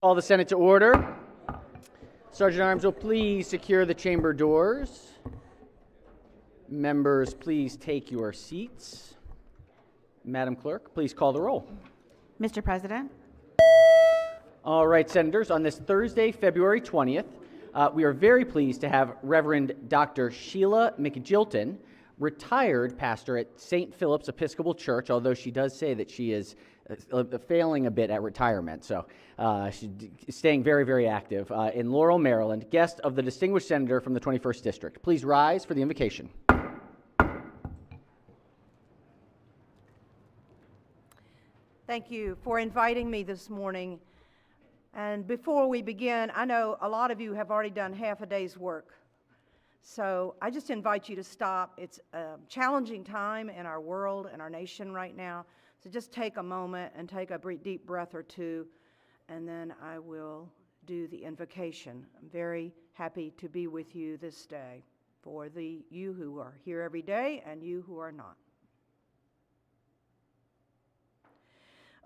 Call the Senate to order. Sergeant Arms will please secure the chamber doors. Members, please take your seats. Madam Clerk, please call the roll. Mr. President. All right, Senators, on this Thursday, February 20th, we are very pleased to have Reverend Dr. Sheila McGilton, retired pastor at St. Philip's Episcopal Church, although she does say that she is failing a bit at retirement, so she's staying very, very active in Laurel, Maryland, guest of the distinguished senator from the 21st District. Please rise for the invocation. Thank you for inviting me this morning. And before we begin, I know a lot of you have already done half a day's work. So I just invite you to stop. It's a challenging time in our world and our nation right now. So just take a moment and take a deep breath or two, and then I will do the invocation. I'm very happy to be with you this day, for you who are here every day and you who are not.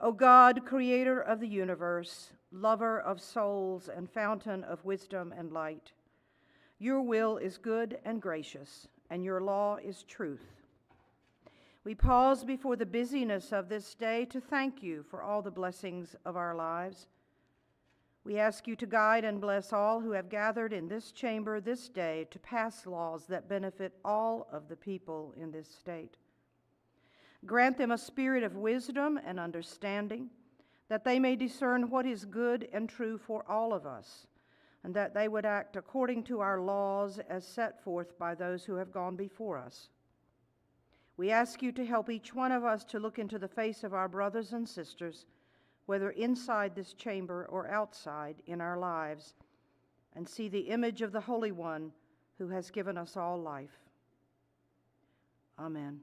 O God, creator of the universe, lover of souls and fountain of wisdom and light, your will is good and gracious, and your law is truth. We pause before the busyness of this day to thank you for all the blessings of our lives. We ask you to guide and bless all who have gathered in this chamber this day to pass laws that benefit all of the people in this state. Grant them a spirit of wisdom and understanding, that they may discern what is good and true for all of us, and that they would act according to our laws as set forth by those who have gone before us. We ask you to help each one of us to look into the face of our brothers and sisters, whether inside this chamber or outside in our lives, and see the image of the Holy One who has given us all life. Amen.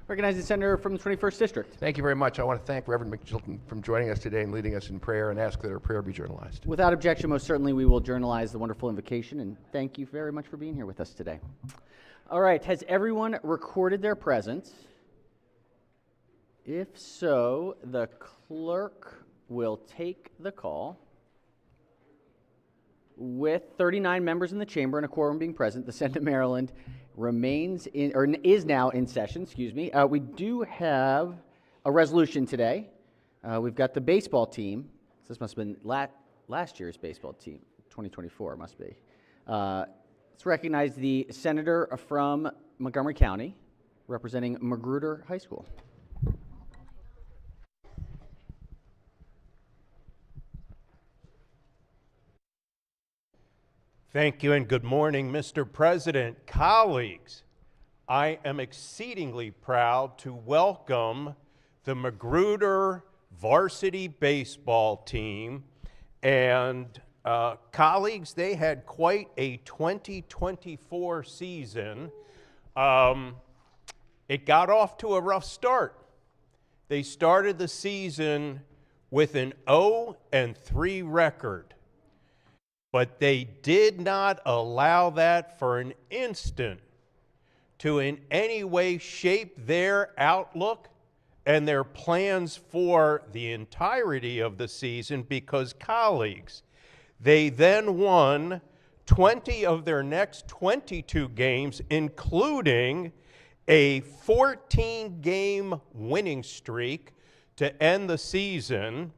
Recognize the senator from the 21st District. Thank you very much. I want to thank Reverend McGilton for joining us today and leading us in prayer, and ask that our prayer be journalized. Without objection, most certainly we will journalize the wonderful invocation, and thank you very much for being here with us today. All right, has everyone recorded their presence? If so, the clerk will take the call. With 39 members in the chamber and a quorum being present, the Senate of Maryland is now in session, We do have a resolution today. We've got the baseball team. This must have been last year's baseball team, 2024 must be. Let's recognize the senator from Montgomery County, representing Magruder High School. Thank you and good morning, Mr. President, colleagues. I am exceedingly proud to welcome the Magruder varsity baseball team. And colleagues, they had quite a 2024 season. It got off to a rough start. They started the season with an 0-3 record. But they did not allow that for an instant to in any way shape their outlook and their plans for the entirety of the season, because, colleagues, they then won 20 of their next 22 games, including a 14-game winning streak to end the season.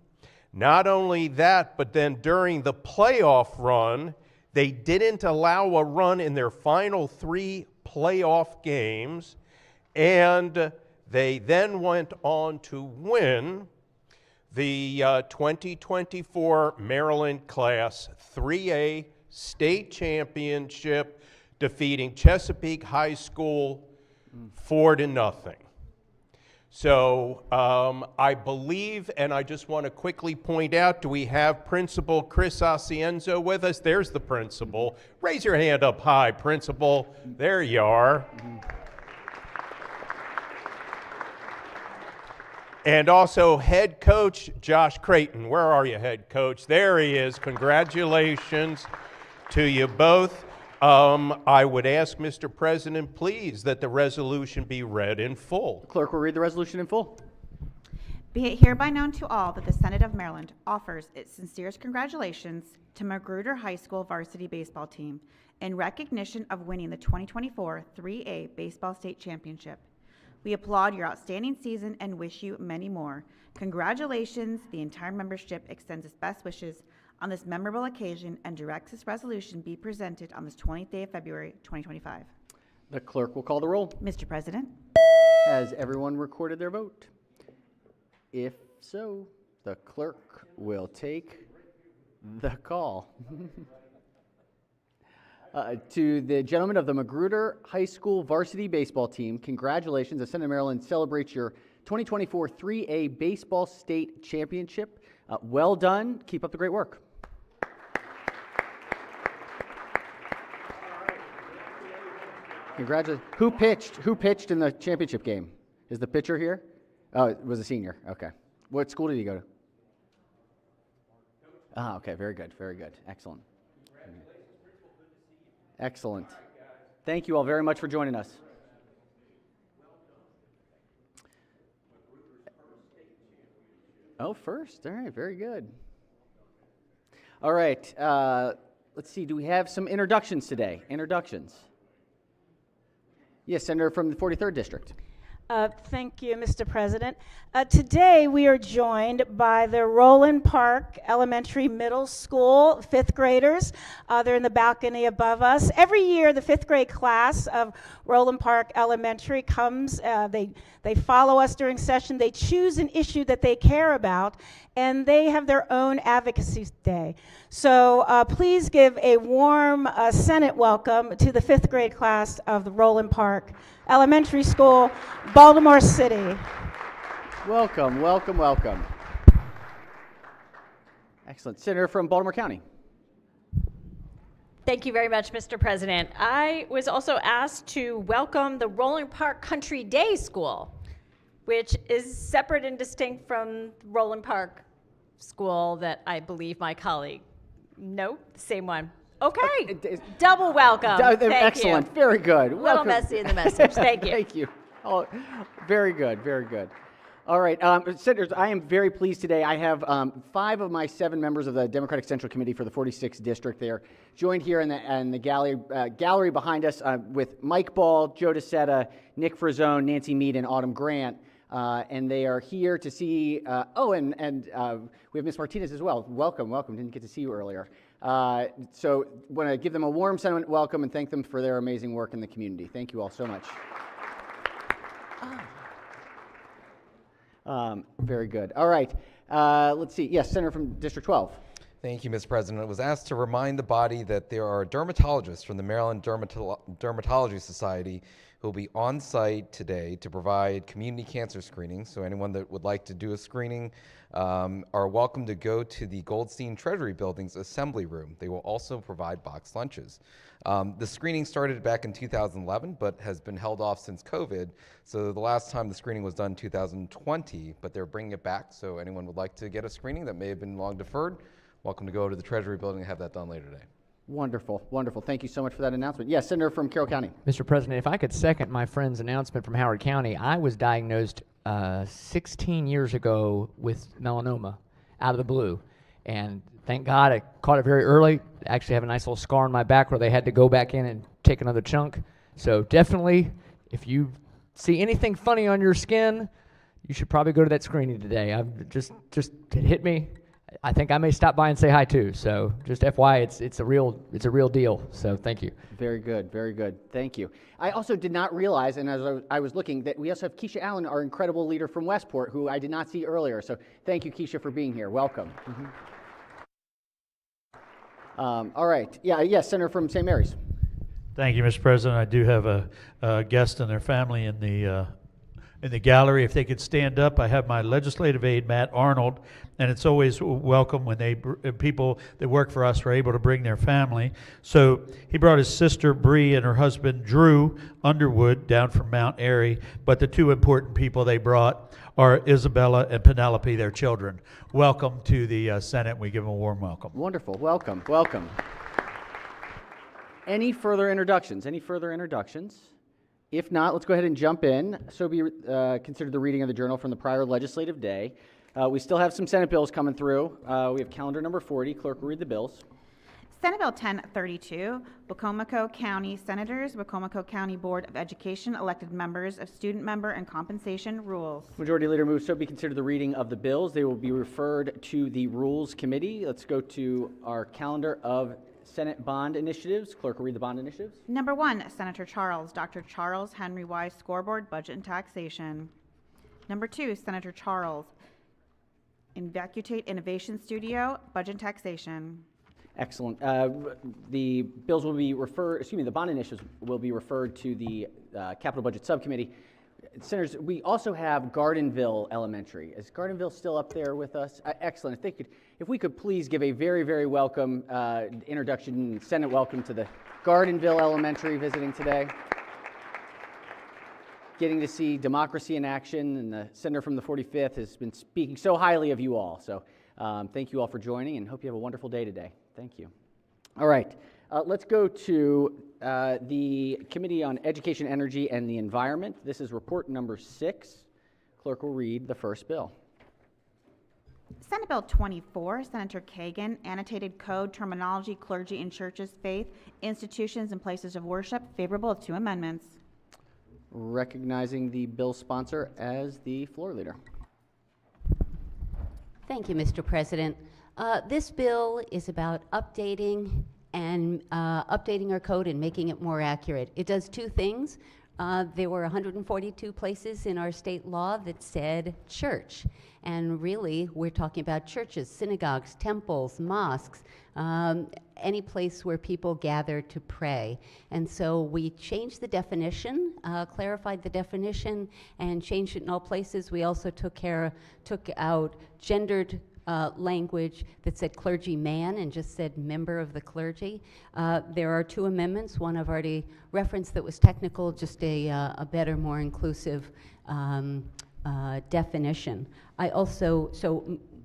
Not only that, but then during the playoff run, they didn't allow a run in their final 3 playoff games, and they then went on to win the 2024 Maryland Class 3A state championship, defeating Chesapeake High School 4-0. So I believe, and I just want to quickly point out, do we have Principal Chris Asienzo with us? There's the principal. Raise your hand up high, Principal. There you are. And also head coach Josh Creighton. Where are you, head coach? There he is. Congratulations to you both. I would ask, Mr. President, please, that the resolution be read in full. Clerk will read the resolution in full. Be it hereby known to all that the Senate of Maryland offers its sincerest congratulations to Magruder High School varsity baseball team in recognition of winning the 2024 3A Baseball State Championship. We applaud your outstanding season and wish you many more. Congratulations. The entire membership extends its best wishes on this memorable occasion and directs this resolution be presented on this 20th day of February 2025. The clerk will call the roll. Mr. President, Has everyone recorded their vote? If so, the clerk will take the call. To the gentlemen of the Magruder High School varsity baseball team, congratulations. The Senate of Maryland celebrates your 2024 3A Baseball State Championship. Well done. Keep up the great work. Congratulations. Who pitched in the championship game? Is the pitcher here? Oh, it was a senior. Okay. What school did he go to? Ah, okay. Very good. Very good. Excellent. Excellent. Thank you all very much for joining us. Oh, first. All right. Very good. All right. Let's see. Do we have some introductions today? Introductions. Yes, Senator from the 43rd District. Thank you, Mr. President. Today we are joined by the Roland Park Elementary Middle School fifth graders. They're in the balcony above us. Every year the fifth grade class of Roland Park Elementary comes. They follow us during session. They choose an issue that they care about, and they have their own advocacy day. So please give a warm Senate welcome to the fifth grade class of the Roland Park Elementary School, Baltimore City. Welcome, welcome, welcome. Excellent. Senator from Baltimore County. Thank you very much, Mr. President. I was also asked to welcome the Roland Park Country Day School, which is separate and distinct from Roland Park School that I believe my colleague. No, the same one. Okay, double welcome. Thank Excellent, you. very good. A little Welcome. messy in the message. Thank you. Thank you. Oh, very good, very good. All right, Senators, I am very pleased today. I have 5 of my 7 members of the Democratic Central Committee for the 46th District. They are joined here in the gallery behind us with Mike Ball, Joe DeSetta, Nick Frazone, Nancy Mead, and Autumn Grant. And they are here to see, we have Ms. Martinez as well. Welcome, welcome. Didn't get to see you earlier. So want to give them a warm sentiment welcome and thank them for their amazing work in the community. Thank you all so much. Very good. All right. Let's see. Yes, Senator from District 12. Thank you, Mr. President. I was asked to remind the body that there are dermatologists from the Maryland Dermatology Society who will be on site today to provide community cancer screenings. So anyone that would like to do a screening are welcome to go to the Goldstein Treasury Building's assembly room. They will also provide boxed lunches. The screening started back in 2011, but has been held off since COVID. So the last time the screening was done 2020, but they're bringing it back. So anyone would like to get a screening that may have been long deferred, welcome to go to the Treasury Building and have that done later today. Wonderful, wonderful. Thank you so much for that announcement. Yes, Senator from Carroll County. Mr. President, if I could second my friend's announcement from Howard County, I was diagnosed 16 years ago with melanoma out of the blue. And thank God I caught it very early. I actually have a nice little scar on my back where they had to go back in and take another chunk. So definitely, if you see anything funny on your skin, you should probably go to that screening today. Just it hit me. I think I may stop by and say hi too. So just FYI, it's a real deal. So thank you. Very good, very good. Thank you. I also did not realize, and as I was looking, that we also have Keisha Allen, our incredible leader from Westport, who I did not see earlier. So thank you, Keisha, for being here. Welcome. All right. Yes, Senator from St. Mary's. Thank you, Mr. President. I do have a guest and their family in the gallery. If they could stand up, I have my legislative aide, Matt Arnold, and it's always welcome when people that work for us are able to bring their family. So he brought his sister Bree and her husband Drew Underwood down from Mount Airy, but the 2 important people they brought are Isabella and Penelope, their children. Welcome to the Senate. We give them a warm welcome. Wonderful. Welcome. Welcome. Any further introductions? If not, let's go ahead and jump in. So be considered the reading of the journal from the prior legislative day. We still have some Senate bills coming through. We have calendar number 40. Clerk will read the bills. Senate Bill 1032, Wacomico County Senators, Wacomico County Board of Education, elected members of student member and compensation rules. Majority Leader moves so be considered the reading of the bills. They will be referred to the Rules Committee. Let's go to our calendar of Senate bond initiatives. Clerk will read the bond initiatives. Number 1, Senator Charles, Dr. Charles Henry Wise Scoreboard, Budget and Taxation. Number 2, Senator Charles, Invocation Innovation Studio, Budget and Taxation. Excellent. The bills will be the bond initiatives will be referred to the Capital Budget Subcommittee. Senators, we also have Gardenville Elementary. Is Gardenville still up there with us? Excellent. If we could please give a very, very welcome introduction and Senate welcome to the Gardenville Elementary visiting today. Getting to see democracy in action, and the senator from the 45th has been speaking so highly of you all. So thank you all for joining, and hope you have a wonderful day today. Thank you. All right, let's go to the Committee on Education, Energy, and the Environment. This is report number 6. Clerk will read the first bill. Senate Bill 24, Senator Kagan, Annotated Code, Terminology, Clergy in Churches, Faith, Institutions, and Places of Worship, favorable of 2 amendments. Recognizing the bill sponsor as the floor leader. Thank you, Mr. President. This bill is about updating our code and making it more accurate. It does 2 things. There were 142 places in our state law that said church. And really, we're talking about churches, synagogues, temples, mosques, any place where people gather to pray. And so we changed the definition, clarified the definition, and changed it in all places. We also took out gendered language that said clergyman and just said member of the clergy. There are 2 amendments. One I've already referenced that was technical, just a better, more inclusive definition.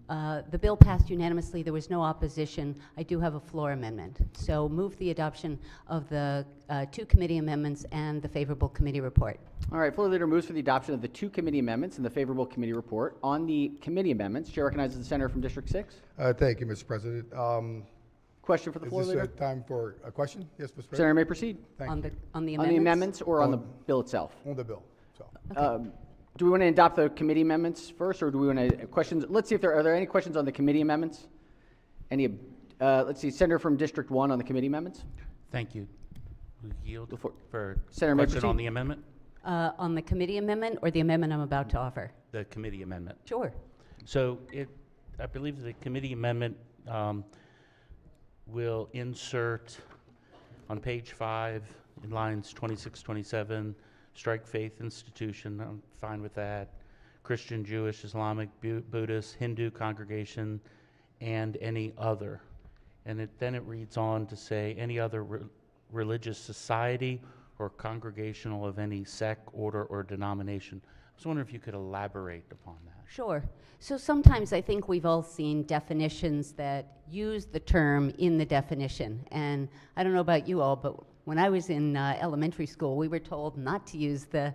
The bill passed unanimously. There was no opposition. I do have a floor amendment. So move the adoption of the 2 committee amendments and the favorable committee report. All right, floor leader moves for the adoption of the 2 committee amendments and the favorable committee report. On the committee amendments, Chair recognizes the senator from District 6. Thank you, Mr. President. Question for the floor Is leader? this time for a question? Yes, Mr. President. Senator may proceed. Thank On you. the On amendments? the amendments or on the bill itself? On the bill. So. Do we want to adopt the committee amendments first, or do we want to questions? Let's see if are there any questions on the committee amendments? Any? Let's see, Senator from District 1 on the committee amendments. Thank you. We yield for Senator, may question proceed. on the amendment. On the committee amendment or the amendment I'm about to offer? The committee amendment. Sure. So I believe the committee amendment will insert on page 5 in lines 26, 27. Strike faith institution, I'm fine with that. Christian, Jewish, Islamic, Buddhist, Hindu congregation, and any other. And then it reads on to say any other religious society or congregational of any sect, order, or denomination. I was wondering if you could elaborate upon that. Sure. So sometimes I think we've all seen definitions that use the term in the definition. And I don't know about you all, but when I was in elementary school, we were told not to use the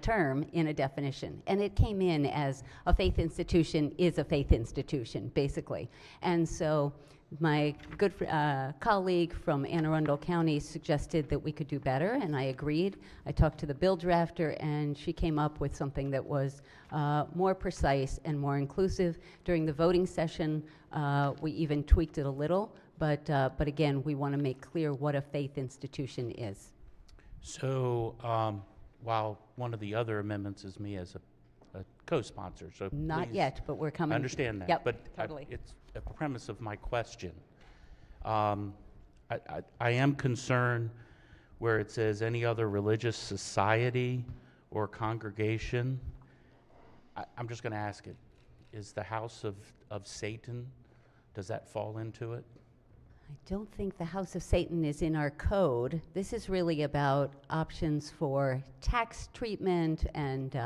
term in a definition. And it came in as a faith institution is a faith institution, basically. And so my good colleague from Anne Arundel County suggested that we could do better, and I agreed. I talked to the bill drafter, and she came up with something that was more precise and more inclusive. During the voting session, we even tweaked it a little, but again, we want to make clear what a faith institution is. So while one of the other amendments is me as a co-sponsor, so Not please, yet, but we're coming. I understand that, Yep, but totally. it's a premise of my question. I am concerned where it says any other religious society or congregation. I'm just going to ask it. Is the house of Satan, does that fall into it? I don't think the House of Satan is in our code. This is really about options for tax treatment and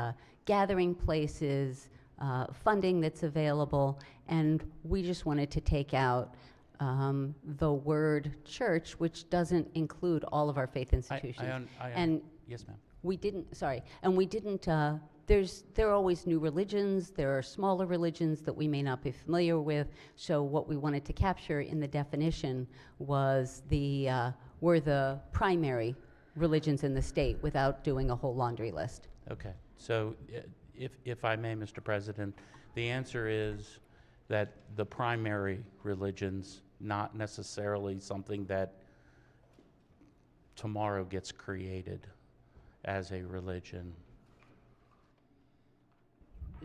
gathering places, funding that's available, and we just wanted to take out the word church, which doesn't include all of our faith institutions. I and yes, ma'am. we didn't, there are always new religions, there are smaller religions that we may not be familiar with, so what we wanted to capture in the definition was were the primary religions in the state without doing a whole laundry list. Okay, so if I may, Mr. President, the answer is that the primary religions, not necessarily something that tomorrow gets created as a religion.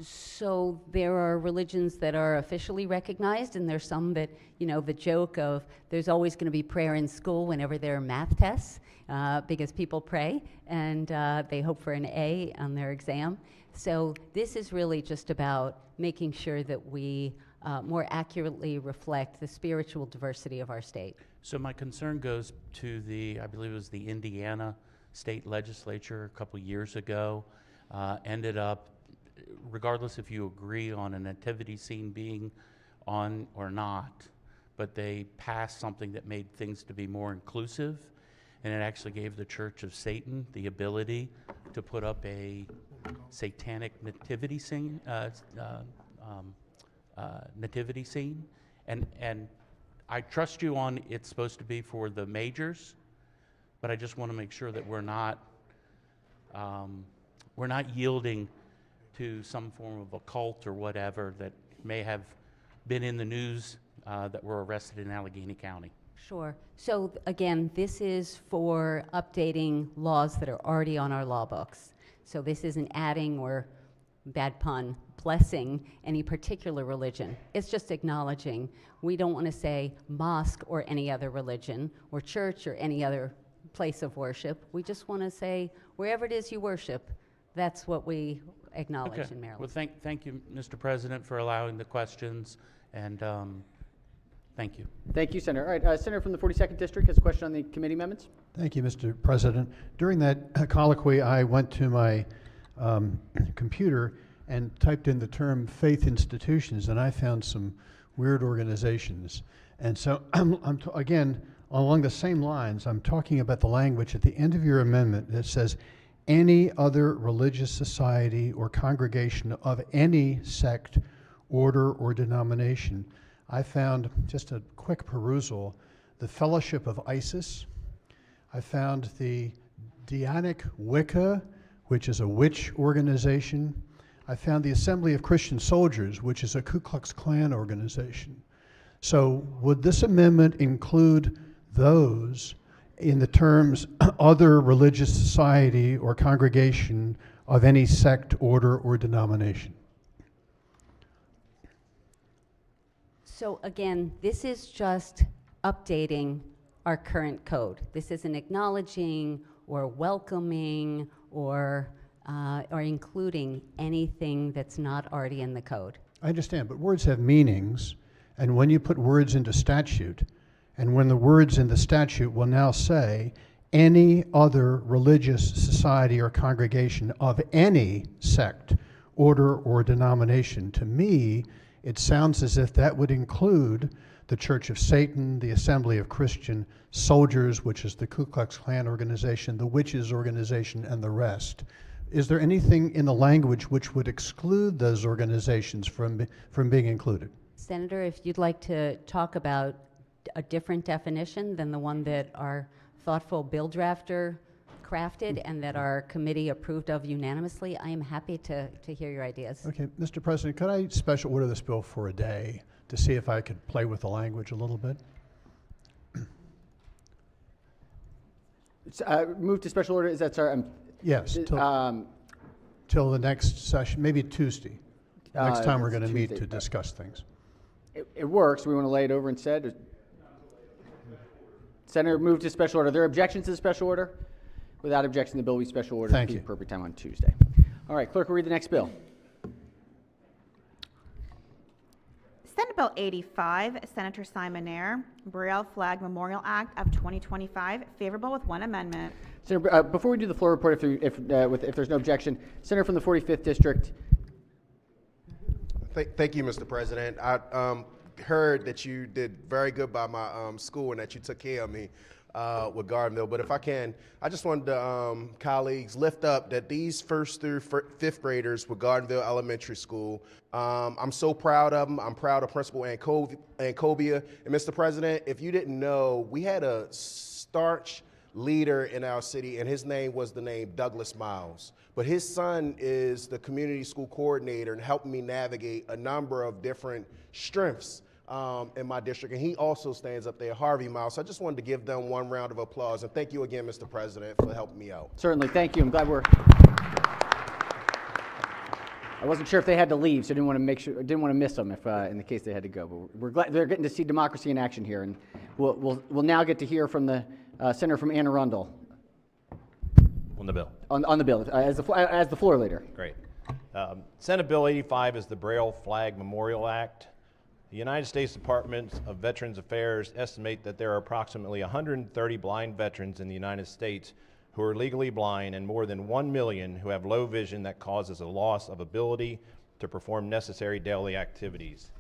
So there are religions that are officially recognized, and there's some that, the joke of there's always going to be prayer in school whenever there are math tests, because people pray and they hope for an A on their exam. So this is really just about making sure that we more accurately reflect the spiritual diversity of our state. So my concern goes to I believe it was the Indiana State Legislature a couple years ago, ended up, regardless if you agree on a nativity scene being on or not, but they passed something that made things to be more inclusive, and it actually gave the Church of Satan the ability to put up a satanic nativity scene, and I trust you on it's supposed to be for the majors, but I just want to make sure that we're not yielding to some form of a cult or whatever that may have been in the news that were arrested in Allegheny County. Sure. So again, this is for updating laws that are already on our law books. So this isn't adding or, bad pun, blessing any particular religion. It's just acknowledging. We don't want to say mosque or any other religion, or church or any other place of worship. We just want to say wherever it is you worship, that's what we acknowledge in Maryland. Well, thank you, Mr. President, for allowing the questions, and thank you. Thank you, Senator. All right, Senator from the 42nd District has a question on the committee amendments. Thank you, Mr. President. During that colloquy, I went to my computer and typed in the term faith institutions, and I found some weird organizations. And so, again, along the same lines, I'm talking about the language at the end of your amendment that says, any other religious society or congregation of any sect, order, or denomination. I found, just a quick perusal, the Fellowship of Isis. I found the Dianic Wicca, which is a witch organization. I found the Assembly of Christian Soldiers, which is a Ku Klux Klan organization. So would this amendment include those in the terms other religious society or congregation of any sect, order, or denomination? So again, this is just updating our current code. This isn't acknowledging or welcoming or including anything that's not already in the code. I understand, but words have meanings, and when you put words into statute, and when the words in the statute will now say, any other religious society or congregation of any sect, order, or denomination, to me, it sounds as if that would include the Church of Satan, the Assembly of Christian Soldiers, which is the Ku Klux Klan organization, the Witches organization, and the rest. Is there anything in the language which would exclude those organizations from being included? Senator, if you'd like to talk about a different definition than the one that our thoughtful bill drafter crafted and that our committee approved of unanimously, I am happy to hear your ideas. Okay, Mr. President, could I special order this bill for a day to see if I could play with the language a little bit? Move to special order, is that, sorry? Yes, till the next session, maybe Tuesday. Next time we're going to meet to discuss things. It works. We want to lay it over instead. Senator, move to special order. Are there objections to the special order? Without objection, the bill will be special order. Thank you. Appropriate time on Tuesday. All right, clerk will read the next bill. Senate Bill 85, Senator Simon Eyre, Burrell Flag Memorial Act of 2025, favorable with one amendment. Senator, before we do the floor report, if there's no objection, Senator from the 45th District. Thank you, Mr. President. I heard that you did very good by my school and that you took care of me. with Gardenville. But if I can, I just wanted to, colleagues, lift up that these first through fifth graders with Gardenville Elementary School, I'm so proud of them. I'm proud of Principal Ancobia. And Mr. President, if you didn't know, we had a starch leader in our city, and his name was the name Douglas Miles. But his son is the community school coordinator and helped me navigate a number of different strengths in my district. And he also stands up there, Harvey Miles. So I just wanted to give them one round of applause. And thank you again, Mr. President, for helping me out. Certainly, thank you. I'm glad I wasn't sure if they had to leave, so I didn't want to miss them if in the case they had to go. But we're glad they're getting to see democracy in action here, and we'll now get to hear from the senator from Anne Arundel. On the bill. On the bill, as the floor leader. Great. Senate Bill 85 is the Braille Flag Memorial Act. The United States Department of Veterans Affairs estimate that there are approximately 130 blind veterans in the United States who are legally blind, and more than 1 million who have low vision that causes a loss of ability to perform necessary daily activities.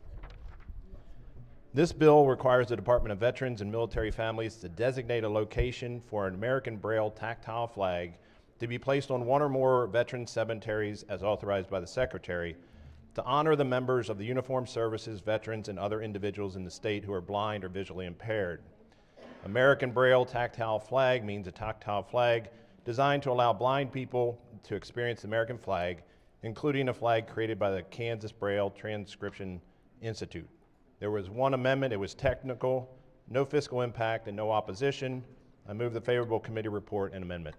This bill requires the Department of Veterans and Military Families to designate a location for an American Braille tactile flag to be placed on one or more veteran cemeteries as authorized by the Secretary to honor the members of the uniformed services, veterans, and other individuals in the state who are blind or visually impaired. American Braille tactile flag means a tactile flag designed to allow blind people to experience the American flag, including a flag created by the Kansas Braille Transcription Institute. There was one amendment. It was technical, no fiscal impact, and no opposition. I move the favorable committee report and amendment.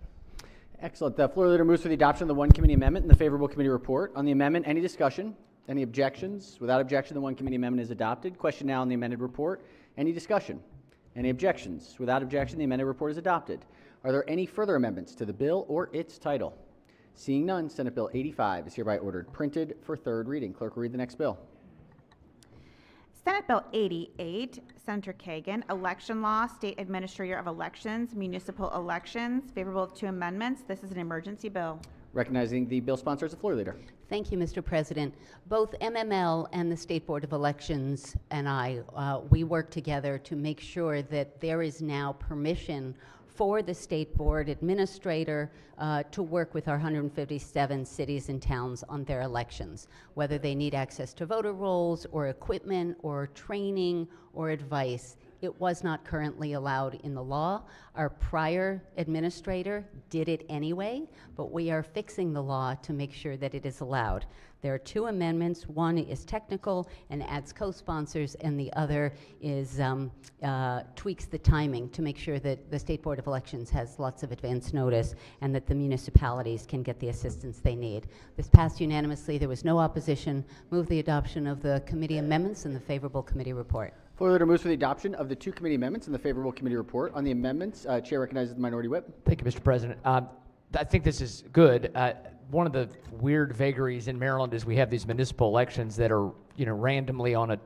Excellent. The floor leader moves for the adoption of the one committee amendment and the favorable committee report. On the amendment, any discussion? Any objections? Without objection, the one committee amendment is adopted. Question now on the amended report. Any discussion? Any objections? Without objection, the amended report is adopted. Are there any further amendments to the bill or its title? Seeing none, Senate Bill 85 is hereby ordered printed for third reading. Clerk will read the next bill. Senate Bill 88, Senator Kagan, Election Law, State Administrator of Elections, Municipal Elections, favorable to amendments. This is an emergency bill. Recognizing the bill sponsor as the floor leader. Thank you, Mr. President. Both MML and the State Board of Elections and I, we work together to make sure that there is now permission for the State Board Administrator to work with our 157 cities and towns on their elections, whether they need access to voter rolls or equipment or training or advice. It was not currently allowed in the law. Our prior administrator did it anyway, but we are fixing the law to make sure that it is allowed. There are two amendments. One is technical and adds co-sponsors, and the other is tweaks the timing to make sure that the State Board of Elections has lots of advance notice and that the municipalities can get the assistance they need. This passed unanimously. There was no opposition. Move the adoption of the committee amendments and the favorable committee report. Floor leader moves for the adoption of the two committee amendments and the favorable committee report. On the amendments, Chair recognizes the minority whip. Thank you, Mr. President. I think this is good. One of the weird vagaries in Maryland is we have these municipal elections that are, randomly on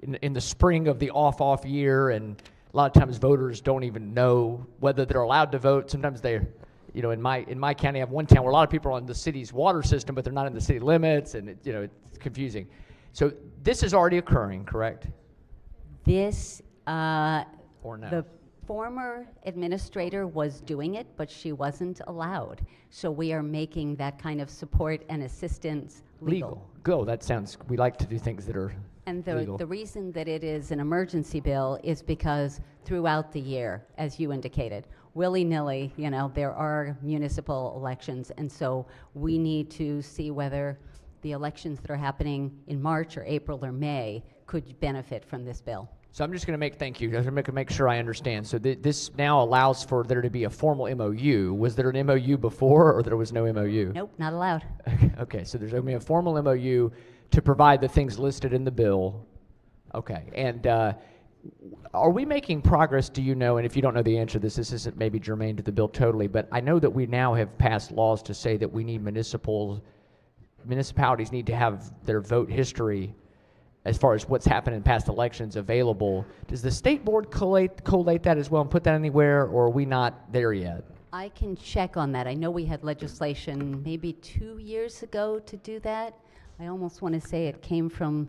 in the spring of the off year, and a lot of times voters don't even know whether they're allowed to vote. Sometimes they're, in my county, I have one town where a lot of people are on the city's water system, but they're not in the city limits, and it's confusing. So this is already occurring, correct? This, or no? The former administrator was doing it, but she wasn't allowed. So we are making that kind of support and assistance legal. Go. That sounds, we like to do things that are And legal. the reason that it is an emergency bill is because throughout the year, as you indicated, willy-nilly, there are municipal elections, and so we need to see whether the elections that are happening in March or April or May could benefit from this bill. So I'm just going to thank you. I'm going to make sure I understand. So this now allows for there to be a formal MOU. Was there an MOU before, or there was no MOU? Nope, not allowed. Okay, so there's going to be a formal MOU to provide the things listed in the bill. Okay, and are we making progress, do you know, and if you don't know the answer to this isn't maybe germane to the bill totally, but I know that we now have passed laws to say that we need municipalities need to have their vote history as far as what's happened in past elections available. Does the state board collate that as well and put that anywhere, or are we not there yet? I can check on that. I know we had legislation maybe 2 years ago to do that. I almost want to say it came from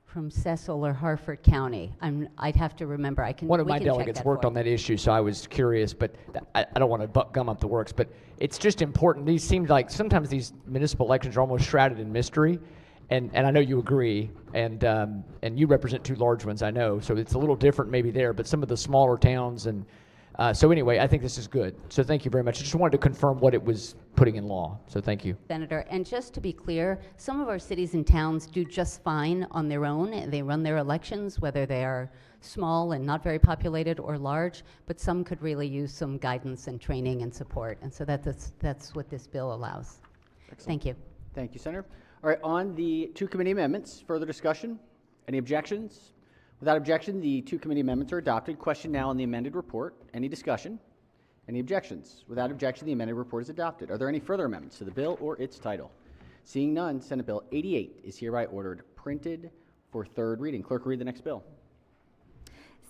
from Cecil or Harford County. I'd have to remember. One of we my can check delegates that worked for on that issue, so I was curious, but I don't want to gum up the works, but it's just important. These seem like sometimes these municipal elections are almost shrouded in mystery, and I know you agree, and you represent two large ones, I know, so it's a little different maybe there, but some of the smaller towns, and so anyway, I think this is good. So thank you very much. I just wanted to confirm what it was putting in law, so thank you. Senator, and just to be clear, some of our cities and towns do just fine on their own. They run their elections, whether they are small and not very populated or large, but some could really use some guidance and training and support, and so that's what this bill allows. Excellent. Thank you. Thank you, Senator. All right, on the two committee amendments, further discussion? Any objections? Without objection, the two committee amendments are adopted. Question now on the amended report. Any discussion? Any objections? Without objection, the amended report is adopted. Are there any further amendments to the bill or its title? Seeing none, Senate Bill 88 is hereby ordered printed for third reading. Clerk, read the next bill.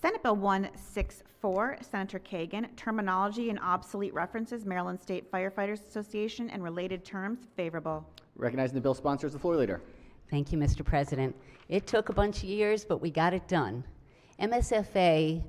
Senate Bill 164, Senator Kagan, Terminology and Obsolete References, Maryland State Firefighters Association and related terms, favorable. Recognizing the bill sponsor is the floor leader. Thank you, Mr. President. It took a bunch of years, but we got it done. MSFA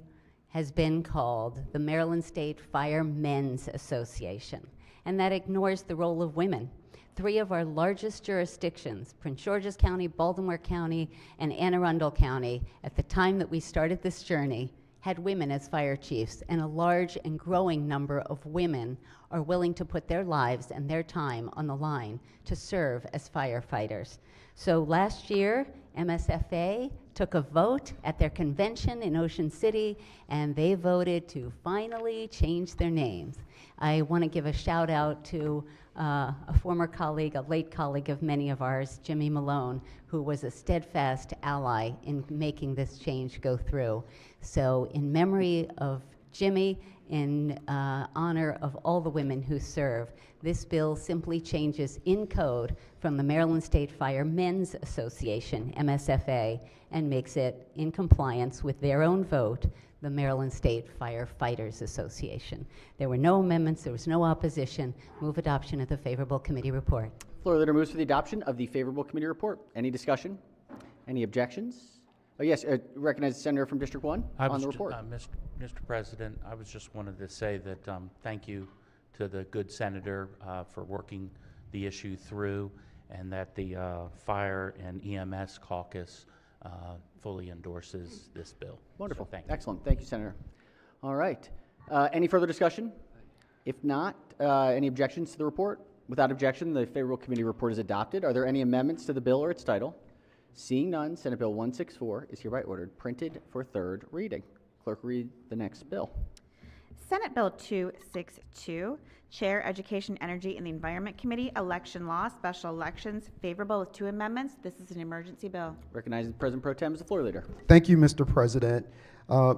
has been called the Maryland State Firemen's Association, and that ignores the role of women. 3 of our largest jurisdictions, Prince George's County, Baltimore County, and Anne Arundel County, at the time that we started this journey, had women as fire chiefs, and a large and growing number of women are willing to put their lives and their time on the line to serve as firefighters. So last year, MSFA took a vote at their convention in Ocean City, and they voted to finally change their names. I want to give a shout out to a former colleague, a late colleague of many of ours, Jimmy Malone, who was a steadfast ally in making this change go through. So in memory of Jimmy, in honor of all the women who serve, this bill simply changes in code from the Maryland State Firemen's Association, MSFA, and makes it in compliance with their own vote, the Maryland State Firefighters Association. There were no amendments, there was no opposition. Move adoption of the favorable committee report. Floor leader moves for the adoption of the favorable committee report. Any discussion? Any objections? Oh, yes, recognize the senator from District 1 on the report. Mr. President, I was just wanted to say that thank you to the good senator for working the issue through, and that the Fire and EMS Caucus fully endorses this bill. Wonderful. So thank you. Excellent. Thank you, Senator. All right. Any further discussion? If not, any objections to the report? Without objection, the favorable committee report is adopted. Are there any amendments to the bill or its title? Seeing none, Senate Bill 164 is hereby ordered printed for third reading. Clerk, read the next bill. Senate Bill 262, Chair, Education, Energy, and the Environment Committee, Election Law, Special Elections, favorable with 2 amendments. This is an emergency bill. Recognizing President Pro Tem as the floor leader. Thank you, Mr. President.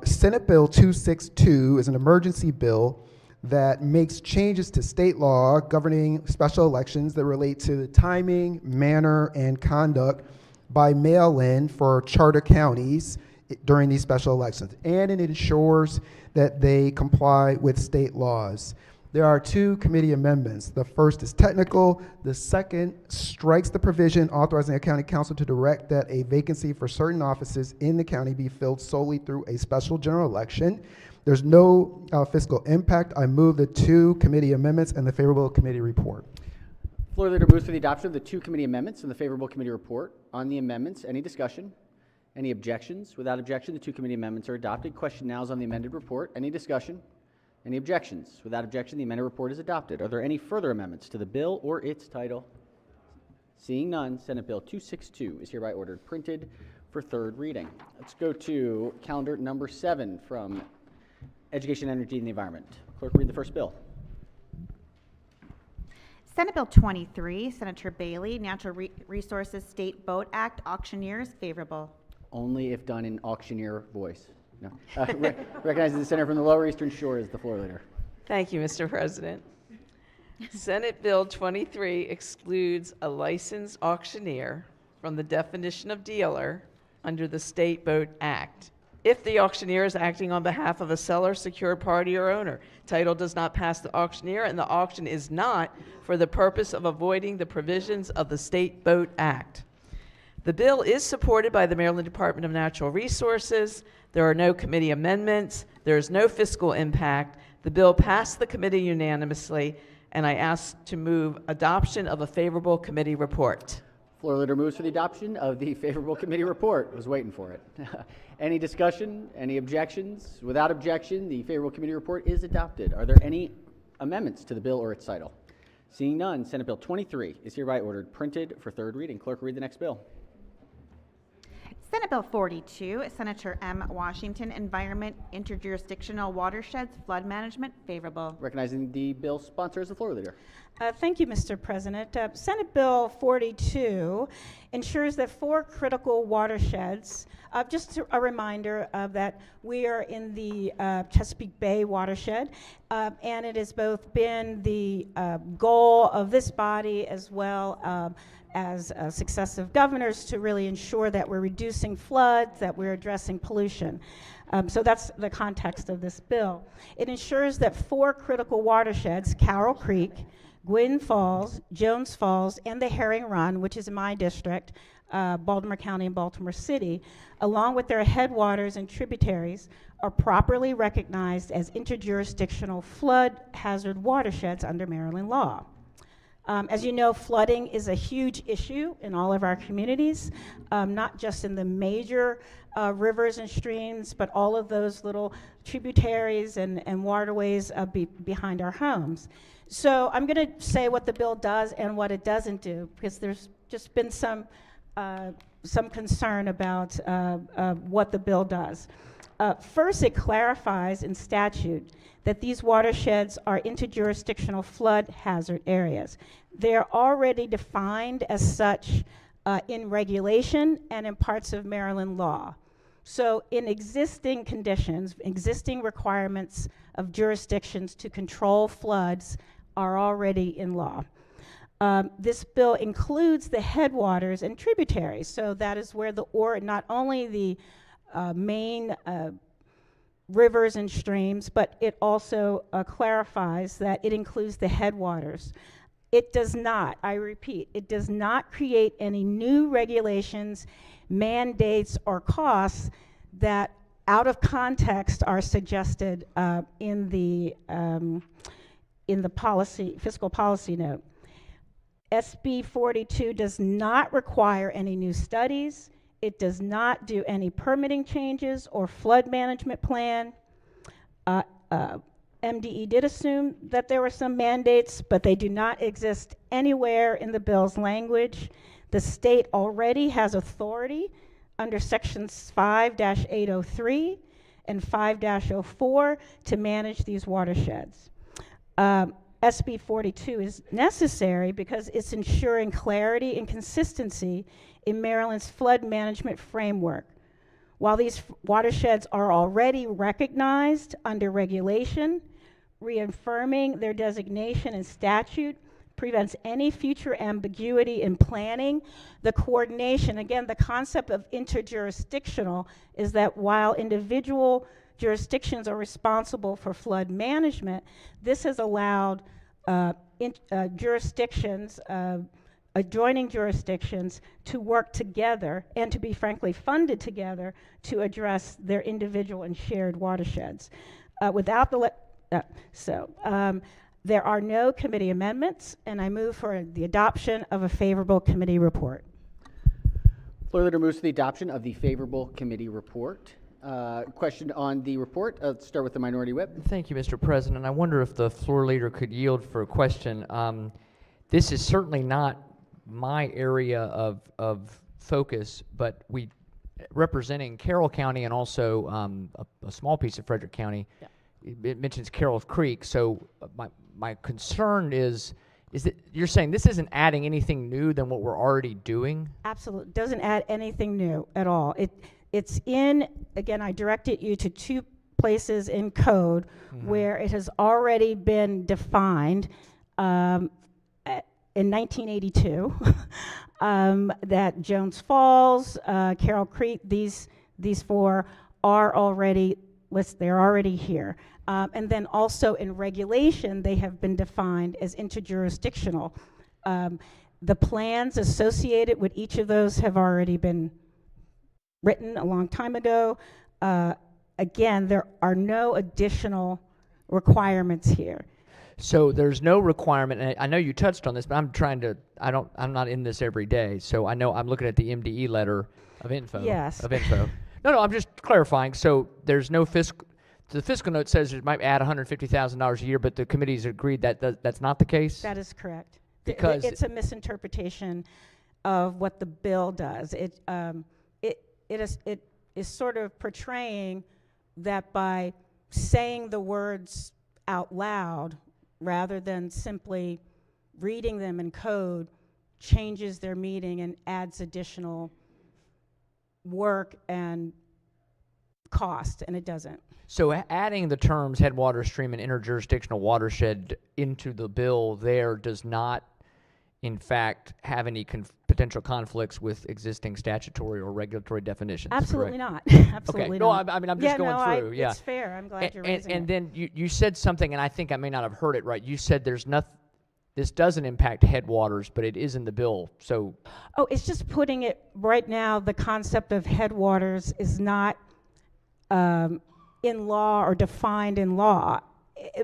Senate Bill 262 is an emergency bill that makes changes to state law governing special elections that relate to the timing, manner, and conduct by mail-in for charter counties during these special elections, and it ensures that they comply with state laws. There are 2 committee amendments. The first is technical. The second strikes the provision authorizing a county council to direct that a vacancy for certain offices in the county be filled solely through a special general election. There's no fiscal impact. I move the 2 committee amendments and the favorable committee report. Floor leader moves for the adoption of the 2 committee amendments and the favorable committee report. On the amendments, any discussion? Any objections? Without objection, the 2 committee amendments are adopted. Question now is on the amended report. Any discussion? Any objections? Without objection, the amended report is adopted. Are there any further amendments to the bill or its title? Seeing none, Senate Bill 262 is hereby ordered printed for third reading. Let's go to calendar number 7 from Education, Energy, and the Environment. Clerk, read the first bill. Senate Bill 23, Senator Bailey, Natural Resources State Boat Act, Auctioneers, favorable. Only if done in auctioneer voice. No. Recognizing the senator from the Lower Eastern Shore is the floor leader. Thank you, Mr. President. Senate Bill 23 excludes a licensed auctioneer from the definition of dealer under the State Boat Act if the auctioneer is acting on behalf of a seller, secured party, or owner. Title does not pass the auctioneer, and the auction is not for the purpose of avoiding the provisions of the State Boat Act. The bill is supported by the Maryland Department of Natural Resources. There are no committee amendments. There is no fiscal impact. The bill passed the committee unanimously, and I ask to move adoption of a favorable committee report. Floor leader moves for the adoption of the favorable committee report. Was waiting for it. Any discussion? Any objections? Without objection, the favorable committee report is adopted. Are there any amendments to the bill or its title? Seeing none, Senate Bill 23 is hereby ordered printed for third reading. Clerk will read the next bill. Senate Bill 42, Senator M. Washington, Environment, Interjurisdictional Watersheds, Flood Management, favorable. Recognizing the bill sponsor as the floor leader. Thank you, Mr. President. Senate Bill 42 ensures that 4 critical watersheds, just a reminder of that we are in the Chesapeake Bay watershed, and it has both been the goal of this body as well as successive governors to really ensure that we're reducing floods, that we're addressing pollution. So that's the context of this bill. It ensures that 4 critical watersheds, Carroll Creek, Gwynn Falls, Jones Falls, and the Herring Run, which is in my district, Baltimore County and Baltimore City, along with their headwaters and tributaries, are properly recognized as interjurisdictional flood hazard watersheds under Maryland law. As you know, flooding is a huge issue in all of our communities, not just in the major rivers and streams, but all of those little tributaries and waterways behind our homes. So I'm going to say what the bill does and what it doesn't do, because there's just been some concern about what the bill does. First, it clarifies in statute that these watersheds are interjurisdictional flood hazard areas. They're already defined as such in regulation and in parts of Maryland law. So in existing conditions, existing requirements of jurisdictions to control floods are already in law. This bill includes the headwaters and tributaries, so that is where not only the main rivers and streams, but it also clarifies that it includes the headwaters. It does not, I repeat, it does not create any new regulations, mandates, or costs that out of context are suggested in the fiscal policy note. SB 42 does not require any new studies. It does not do any permitting changes or flood management plan. MDE did assume that there were some mandates, but they do not exist anywhere in the bill's language. The state already has authority under sections 5-803 and 5-04 to manage these watersheds. SB 42 is necessary because it's ensuring clarity and consistency in Maryland's flood management framework. While these watersheds are already recognized under regulation, reaffirming their designation in statute prevents any future ambiguity in planning. The coordination, again, the concept of interjurisdictional is that while individual jurisdictions are responsible for flood management, this has allowed jurisdictions, adjoining jurisdictions, to work together and to be frankly funded together to address their individual and shared watersheds. There are no committee amendments, and I move for the adoption of a favorable committee report. Floor leader moves to the adoption of the favorable committee report. Question on the report. Let's start with the minority whip. Thank you, Mr. President. I wonder if the floor leader could yield for a question. This is certainly not my area of focus, but we, representing Carroll County and also a small piece of Frederick County, it mentions Carroll Creek. So my concern is that you're saying this isn't adding anything new than what we're already doing? Absolutely. It doesn't add anything new at all. It's in, again, I directed you to 2 places in code where it has already been defined in 1982 that Jones Falls, Carroll Creek, these 4 are already listed. They're already here. And then also in regulation, they have been defined as interjurisdictional. The plans associated with each of those have already been written a long time ago. Again, there are no additional requirements here. So there's no requirement, and I know you touched on this, but I'm not in this every day, so I know I'm looking at the MDE letter of info. Yes. No, I'm just clarifying. So there's no the fiscal note says it might add $150,000 a year, but the committee's agreed that that's not the case? That is correct. Because it's a misinterpretation of what the bill does. It is sort of portraying that by saying the words out loud rather than simply reading them in code changes their meaning and adds additional work and cost, and it doesn't. So adding the terms headwater, stream, and interjurisdictional watershed into the bill there does not, in fact, have any potential conflicts with existing statutory or regulatory definitions. Absolutely correct? not. Absolutely okay. not. No, I mean, I'm just going through. Yeah, it's fair. I'm glad you're raising and it. then you said something, and I think I may not have heard it right. You said there's nothing. This doesn't impact headwaters, but it is in the bill. So, oh, it's just putting it right now. The concept of headwaters is not in law or defined in law,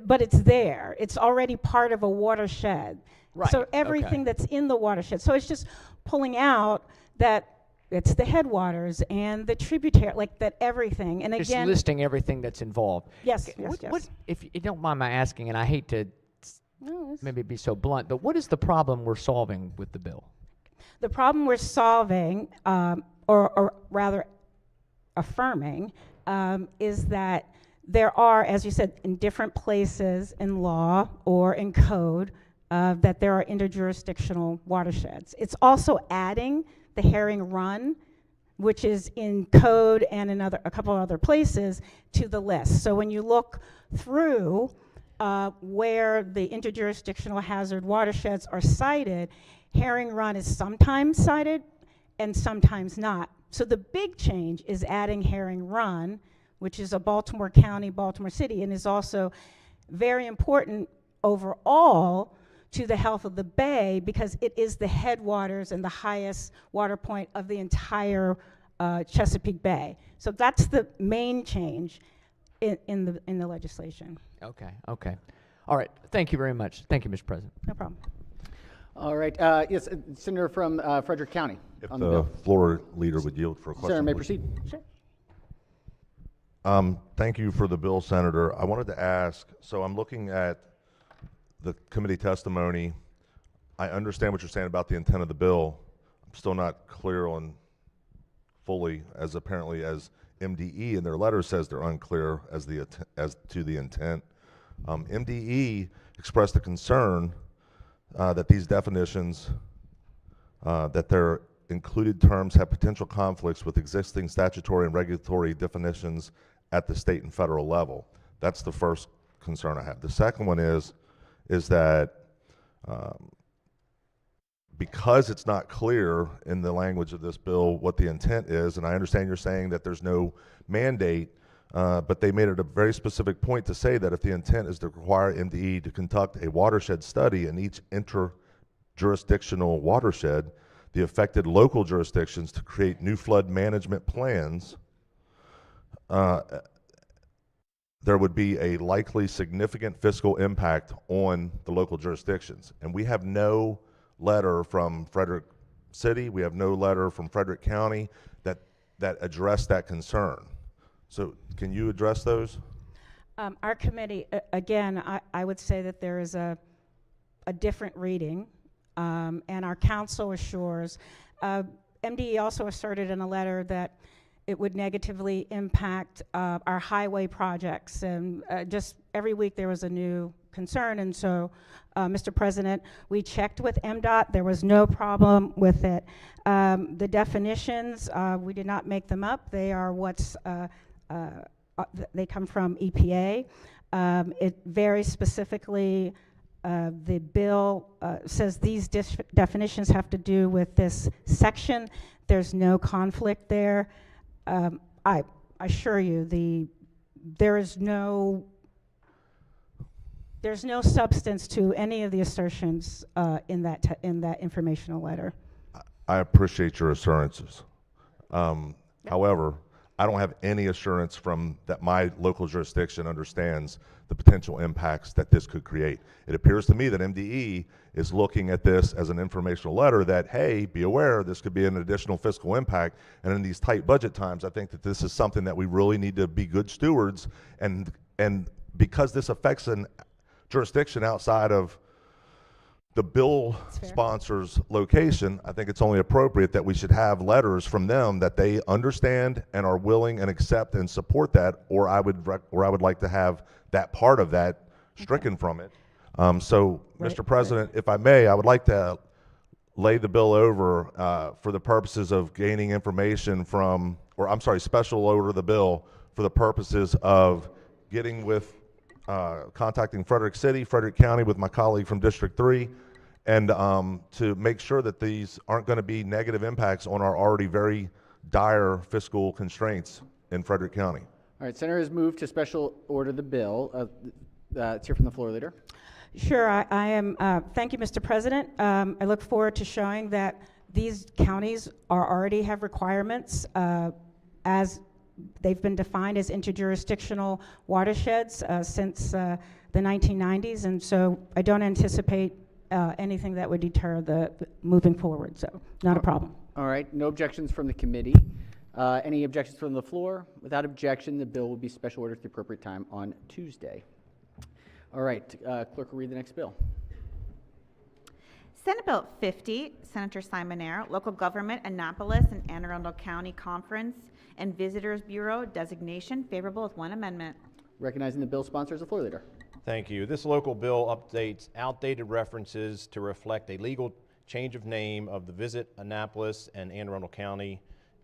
but it's there. It's already part of a watershed. Right. So everything that's in the watershed. So it's just pulling out that it's the headwaters and the tributary, like that everything. And just again, listing everything that's involved. Yes, Okay, yes, yes. What, if you don't mind my asking, and I hate to maybe be so blunt, but what is the problem we're solving with the bill? the problem we're solving, or rather affirming, is that there are, as you said, in different places in law or in code, that there are interjurisdictional watersheds. It's also adding the Herring Run, which is in code and in a couple of other places, to the list. So when you look through where the interjurisdictional hazard watersheds are cited, Herring Run is sometimes cited and sometimes not. So the big change is adding Herring Run, which is a Baltimore County, Baltimore City, and is also very important overall to the health of the bay because it is the headwaters and the highest water point of the entire Chesapeake Bay. So that's the main change in the legislation. Okay, okay. All right, thank you very much. Thank you, Mr. President. No problem. All right, yes, Senator from Frederick County. If on the bill. floor leader would yield for a question. Senator, may please. proceed. Sure. Thank you for the bill, Senator. I wanted to ask, so I'm looking at the committee testimony. I understand what you're saying about the intent of the bill. I'm still not clear on fully, as apparently as MDE in their letter says they're unclear as to the intent. MDE expressed a concern that these definitions, that their included terms have potential conflicts with existing statutory and regulatory definitions at the state and federal level. That's the first concern I have. The second one is that because it's not clear in the language of this bill what the intent is, and I understand you're saying that there's no mandate, but they made it a very specific point to say that if the intent is to require MDE to conduct a watershed study in each interjurisdictional watershed, the affected local jurisdictions to create new flood management plans, there would be a likely significant fiscal impact on the local jurisdictions. And we have no letter from Frederick City, we have no letter from Frederick County that address that concern. So can you address those? Our committee, again, I would say that there is a different reading, and our council assures. MDE also asserted in a letter that it would negatively impact our highway projects, and just every week there was a new concern, and so, Mr. President, we checked with MDOT, there was no problem with it. The definitions, we did not make them up, they are what's, they come from EPA. It very specifically, the bill says these definitions have to do with this section. There's no conflict there. I assure you, there is no There's no substance to any of the assertions in that informational letter. I appreciate your assurances. However, I don't have any assurance from that my local jurisdiction understands the potential impacts that this could create. It appears to me that MDE is looking at this as an informational letter that, hey, be aware, this could be an additional fiscal impact. And in these tight budget times, I think that this is something that we really need to be good stewards. And because this affects a jurisdiction outside of the bill sponsor's location, I think it's only appropriate that we should have letters from them that they understand and are willing and accept and support that, or I would like to have that part of that stricken from it. So, Mr. President, if I may, I would like to lay the bill over for the purposes of gaining information from, or I'm sorry, special order the bill for the purposes of getting with, contacting Frederick City, Frederick County with my colleague from District 3, and to make sure that these aren't going to be negative impacts on our already very dire fiscal constraints in Frederick County. All right, Senator has moved to special order the bill. Let's hear from the floor leader. Sure, I am. Thank you, Mr. President. I look forward to showing that these counties already have requirements as they've been defined as interjurisdictional watersheds since the 1990s, and so I don't anticipate anything that would deter the moving forward, so not a problem. All right, no objections from the committee. Any objections from the floor? Without objection, the bill will be special ordered at the appropriate time on Tuesday. All right, clerk will read the next bill. Senate Bill 50, Senator Simonaire, Local Government Annapolis and Anne Arundel County Conference and Visitors Bureau designation, favorable with one amendment. Recognizing the bill sponsor is the floor leader. Thank you. This local bill updates outdated references to reflect a legal change of name of the Visit Annapolis and Anne Arundel County,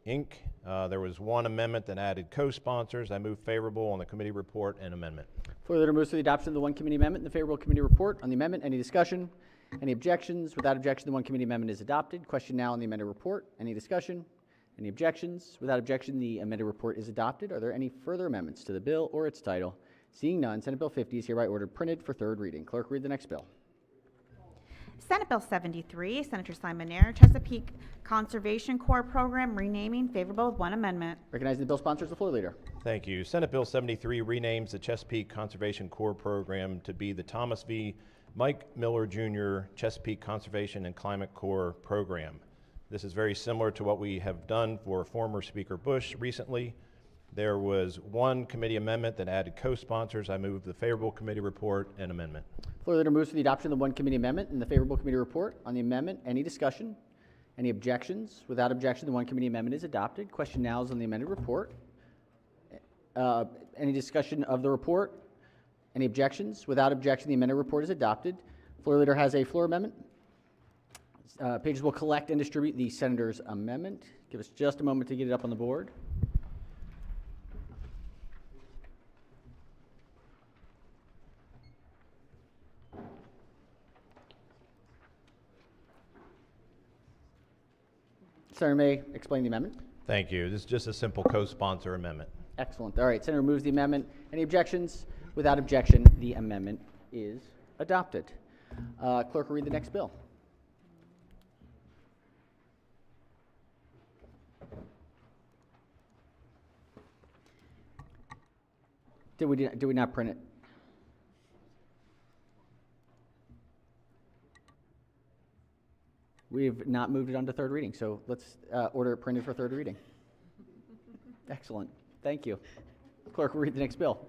Inc. There was one amendment that added co-sponsors. I move favorable on the committee report and amendment. Floor leader moves to the adoption of the one committee amendment and the favorable committee report. On the amendment, any discussion? Any objections? Without objection, the one committee amendment is adopted. Question now on the amended report. Any discussion? Any objections? Without objection, the amended report is adopted. Are there any further amendments to the bill or its title? Seeing none, Senate Bill 50 is hereby ordered printed for third reading. Clerk, read the next bill. Senate Bill 73, Senator Simonaire, Chesapeake Conservation Corps Program renaming, favorable with one amendment. Recognizing the bill sponsor is the floor leader. Thank you. Senate Bill 73 renames the Chesapeake Conservation Corps Program to be the Thomas V. Mike Miller Jr. Chesapeake Conservation and Climate Corps Program. This is very similar to what we have done for former Speaker Bush recently. There was one committee amendment that added co-sponsors. I move the favorable committee report and amendment. Floor leader moves to the adoption of the one committee amendment and the favorable committee report. On the amendment, any discussion? Any objections? Without objection, the one committee amendment is adopted. Question now is on the amended report. Any discussion of the report? Any objections? Without objection, the amended report is adopted. Floor leader has a floor amendment. Pages will collect and distribute the senator's amendment. Give us just a moment to get it up on the board. Senator May explain the amendment. Thank you. This is just a simple co-sponsor amendment. Excellent. All right, Senator moves the amendment. Any objections? Without objection, the amendment is adopted. Clerk will read the next bill. Did we not print it? We've not moved it on to third reading, so let's order it printed for third reading. Excellent. Thank you. Clerk will read the next bill.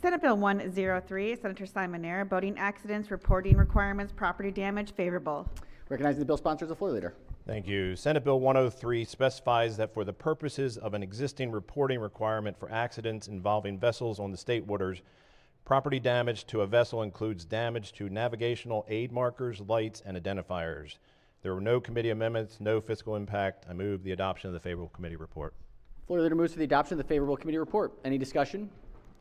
Senate Bill 103, Senator Simonaire, boating accidents, reporting requirements, property damage, favorable. Recognizing the bill sponsor is the floor leader. Thank you. Senate Bill 103 specifies that for the purposes of an existing reporting requirement for accidents involving vessels on the state waters, property damage to a vessel includes damage to navigational aid markers, lights, and identifiers. There were no committee amendments, no fiscal impact. I move the adoption of the favorable committee report. Floor leader moves to the adoption of the favorable committee report. Any discussion?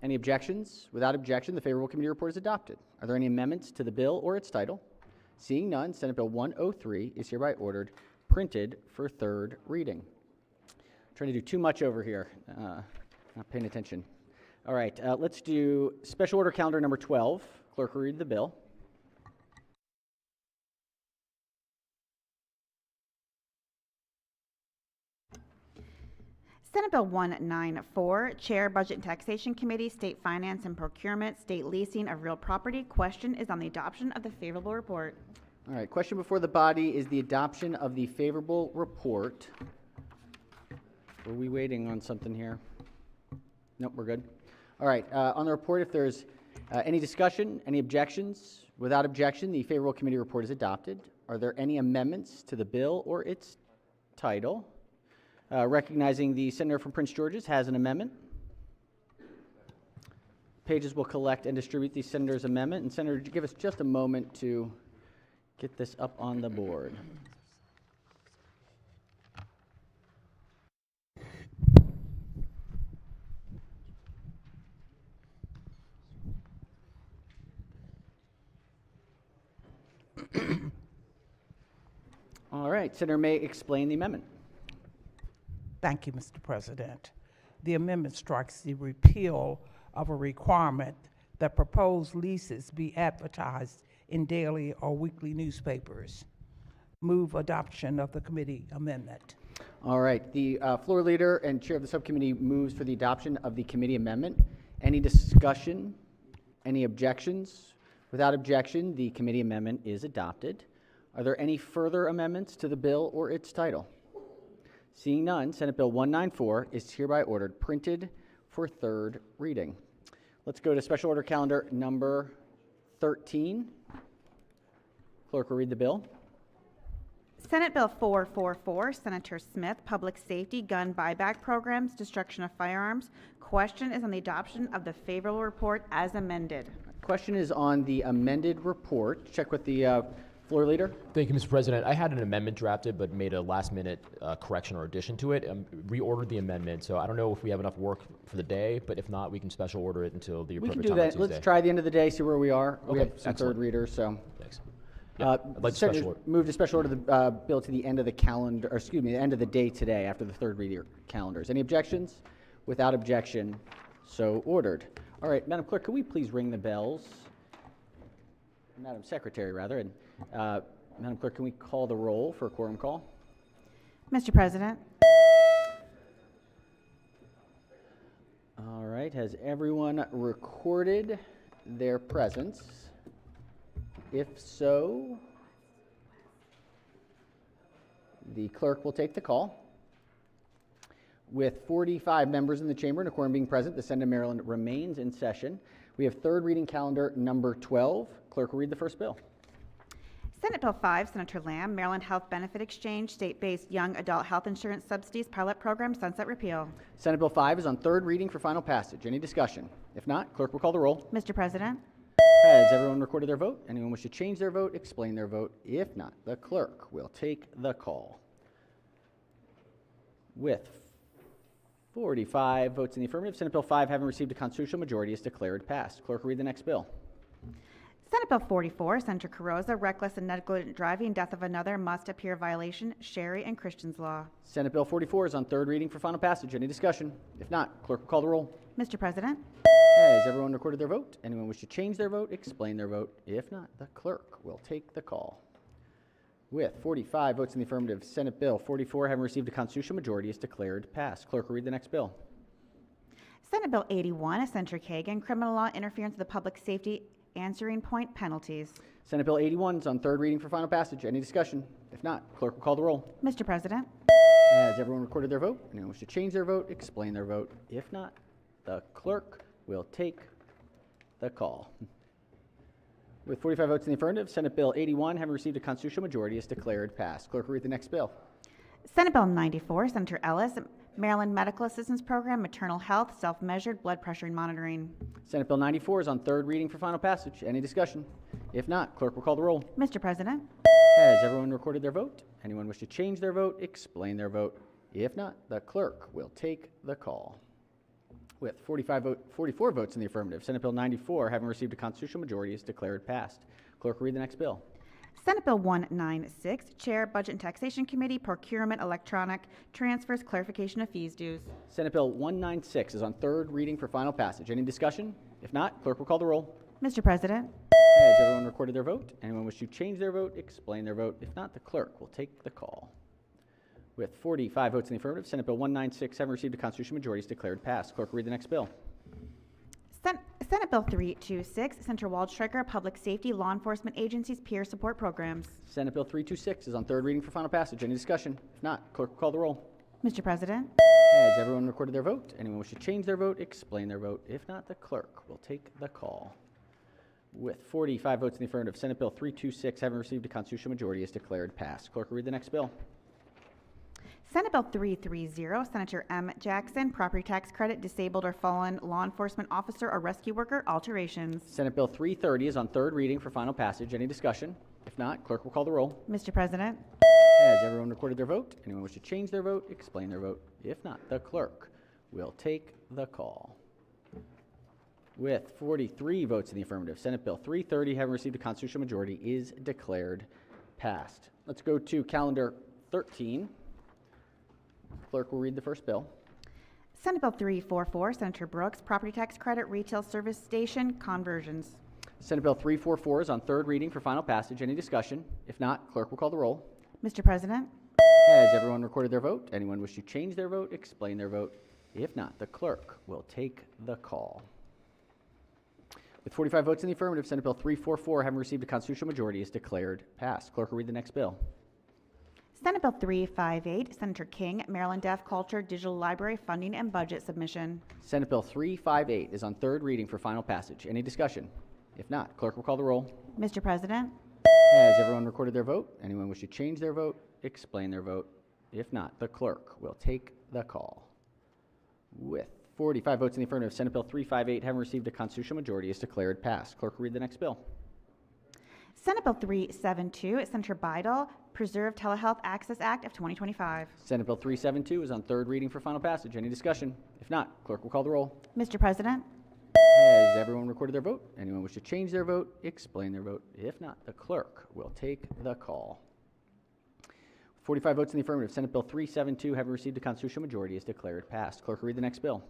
Any objections? Without objection, the favorable committee report is adopted. Are there any amendments to the bill or its title? Seeing none, Senate Bill 103 is hereby ordered printed for third reading. Trying to do too much over here. Not paying attention. All right, let's do special order calendar number 12 Clerk will read the bill. Senate Bill 194, Chair, Budget and Taxation Committee, State Finance and Procurement, State Leasing of Real Property. Question is on the adoption of the favorable report. All right, question before the body is the adoption of the favorable report. Were we waiting on something here? Nope, we're good. All right, on the report, if there's any discussion, any objections? Without objection, the favorable committee report is adopted. Are there any amendments to the bill or its title? Recognizing the senator from Prince George's has an amendment. Pages will collect and distribute the senator's amendment. And Senator, give us just a moment to get this up on the board. All right, Senator may explain the amendment. Thank you, Mr. President. The amendment strikes the repeal of a requirement that proposed leases be advertised in daily or weekly newspapers. Move adoption of the committee amendment. All right, the floor leader and chair of the subcommittee moves for the adoption of the committee amendment. Any discussion? Any objections? Without objection, the committee amendment is adopted. Are there any further amendments to the bill or its title? Seeing none, Senate Bill 194 is hereby ordered printed for third reading. Let's go to Special Order Calendar number 13. Clerk will read the bill. Senate Bill 444, Senator Smith, Public Safety, Gun Buyback Programs, Destruction of Firearms. Question is on the adoption of the favorable report as amended. Question is on the amended report. Check with the floor leader. Thank you, Mr. President. I had an amendment drafted, but made a last-minute correction or addition to it. Reordered the amendment, so I don't know if we have enough work for the day, but if not, we can special order it until the We appropriate can do time on that. Tuesday. Let's try the end of the day, see where we are. We Okay, have some excellent. third readers, so. Thanks. Yeah, I'd like to Senator, special order. move to special order the bill to the end of the calendar, or excuse me, the end of the day today after the third reader calendars. Any objections? Without objection, so ordered. All right, Madam Clerk, could we please ring the bells? Madam Secretary, rather, and Madam Clerk, can we call the roll for a quorum call? Mr. President. All right, has everyone recorded their presence? If so, the clerk will take the call. With 45 members in the chamber and a quorum being present, the Senate of Maryland remains in session. We have third reading calendar number 12. Clerk will read the first bill. Senate Bill 5, Senator Lamb, Maryland Health Benefit Exchange, State-Based Young Adult Health Insurance Subsidies Pilot Program, Sunset Repeal. Senate Bill 5 is on third reading for final passage. Any discussion? If not, clerk will call the roll. Mr. President. Has everyone recorded their vote? Anyone wish to change their vote, explain their vote? If not, the clerk will take the call. With 45 votes in the affirmative, Senate Bill 5, having received a constitutional majority, is declared passed. Clerk will read the next bill. Senate Bill 44, Senator Carrozza, Reckless and Negligent Driving, Death of Another, Must Appear Violation, Sherry and Christian's Law. Senate Bill 44 is on third reading for final passage. Any discussion? If not, clerk will call the roll. Mr. President. Has everyone recorded their vote? Anyone wish to change their vote, explain their vote? If not, the clerk will take the call. With 45 votes in the affirmative, Senate Bill 44, having received a constitutional majority, is declared passed. Clerk will read the next bill. Senate Bill 81, Senator Kagan, Criminal Law Interference with the Public Safety Answering Point Penalties. Senate Bill 81 is on third reading for final passage. Any discussion? If not, clerk will call the roll. Mr. President. Has everyone recorded their vote? Anyone wish to change their vote, explain their vote? If not, the clerk will take the call. With 45 votes in the affirmative, Senate Bill 81, having received a constitutional majority, is declared passed. Clerk will read the next bill. Senate Bill 94, Senator Ellis, Maryland Medical Assistance Program, Maternal Health, Self-Measured Blood Pressure and Monitoring. Senate Bill 94 is on third reading for final passage. Any discussion? If not, clerk will call the roll. Mr. President. Has everyone recorded their vote? Anyone wish to change their vote, explain their vote? If not, the clerk will take the call. With 44 votes in the affirmative, Senate Bill 94, having received a constitutional majority, is declared passed. Clerk will read the next bill. Senate Bill 196, Chair, Budget and Taxation Committee, Procurement, Electronic Transfers, Clarification of Fees Dues. Senate Bill 196 is on third reading for final passage. Any discussion? If not, clerk will call the roll. Mr. President, Has everyone recorded their vote? Anyone wish to change their vote, explain their vote? If not, the clerk will take the call. With 45 votes in the affirmative, Senate Bill 1967 received a constitutional majority is declared passed. Clerk will read the next bill. Senate Bill 326, Senator Waldstreicher, Public Safety Law Enforcement Agencies Peer Support Programs. Senate Bill 326 is on third reading for final passage. Any discussion? If not, clerk will call the roll. Mr. President, Has everyone recorded their vote? Anyone wish to change their vote, explain their vote? If not, the clerk will take the call. With 45 votes in the affirmative, Senate Bill 326, having received a constitutional majority, is declared passed. Clerk will read the next bill. Senate Bill 330, Senator M. Jackson, Property Tax Credit, Disabled or Fallen Law Enforcement Officer or Rescue Worker, alterations. Senate Bill 330 is on third reading for final passage. Any discussion? If not, clerk will call the roll. Mr. President, Has everyone recorded their vote? Anyone wish to change their vote, explain their vote? If not, the clerk will take the call. With 43 votes in the affirmative, Senate Bill 330, having received a constitutional majority, is declared passed. Let's go to calendar 13. Clerk will read the first bill. Senate Bill 344, Senator Brooks, Property Tax Credit, Retail Service Station, conversions. Senate Bill 344 is on third reading for final passage. Any discussion? If not, clerk will call the roll. Mr. President, Has everyone recorded their vote? Anyone wish to change their vote, explain their vote? If not, the clerk will take the call. With 45 votes in the affirmative, Senate Bill 344, having received a constitutional majority, is declared passed. Clerk will read the next bill. Senate Bill 358, Senator King, Maryland Deaf Culture Digital Library Funding and Budget Submission. Senate Bill 358 is on third reading for final passage. Any discussion? If not, clerk will call the roll. Mr. President, Has everyone recorded their vote? Anyone wish to change their vote, explain their vote? If not, the clerk will take the call. With 45 votes in the affirmative, Senate Bill 358, having received a constitutional majority, is declared passed. Clerk will read the next bill. Senate Bill 372, Senator Bidel, Preserve Telehealth Access Act of 2025. Senate Bill 372 is on third reading for final passage. Any discussion? If not, clerk will call the roll. Mr. President, Has everyone recorded their vote? Anyone wish to change their vote, explain their vote? If not, the clerk will take the call. 45 votes in the affirmative, Senate Bill 372, having received a constitutional majority, is declared passed. Clerk will read the next bill.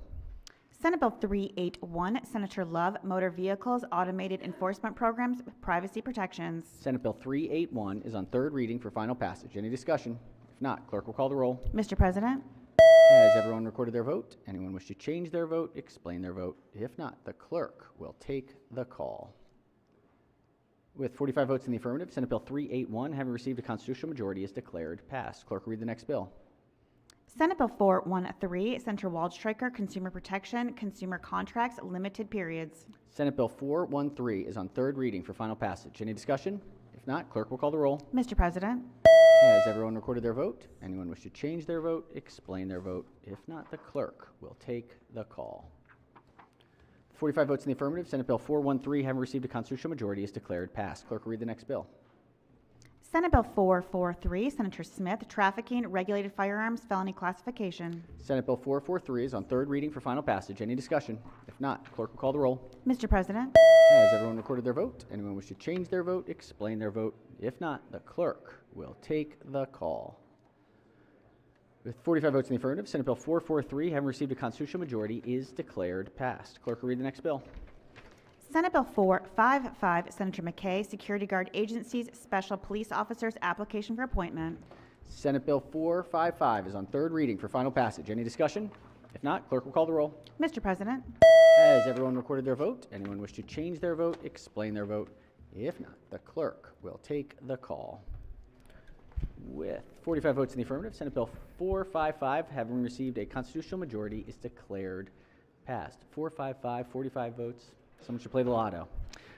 Senate Bill 381, Senator Love, Motor Vehicles Automated Enforcement Programs, Privacy Protections. Senate Bill 381 is on third reading for final passage. Any discussion? If not, clerk will call the roll. Mr. President, Has everyone recorded their vote? Anyone wish to change their vote, explain their vote? If not, the clerk will take the call. With 45 votes in the affirmative, Senate Bill 381, having received a constitutional majority, is declared passed. Clerk will read the next bill. Senate Bill 413, Senator Waldstreicher, Consumer Protection, Consumer Contracts, Limited Periods. Senate Bill 413 is on third reading for final passage. Any discussion? If not, clerk will call the roll. Mr. President, Has everyone recorded their vote? Anyone wish to change their vote, explain their vote? If not, the clerk will take the call. 45 votes in the affirmative, Senate Bill 413, having received a constitutional majority, is declared passed. Clerk will read the next bill. Senate Bill 443, Senator Smith, Trafficking, Regulated Firearms, Felony Classification. Senate Bill 443 is on third reading for final passage. Any discussion? If not, clerk will call the roll. Mr. President, Has everyone recorded their vote? Anyone wish to change their vote, explain their vote? If not, the clerk will take the call. With 45 votes in the affirmative, Senate Bill 443, having received a constitutional majority, is declared passed. Clerk will read the next bill. Senate Bill 455, Senator McKay, Security Guard Agencies, Special Police Officers, Application for Appointment. Senate Bill 455 is on third reading for final passage. Any discussion? If not, clerk will call the roll. Mr. President, Has everyone recorded their vote? Anyone wish to change their vote, explain their vote? If not, the clerk will take the call. With 45 votes in the affirmative, Senate Bill 455, having received a constitutional majority, is declared passed. 455, 45 votes. Someone should play the lotto.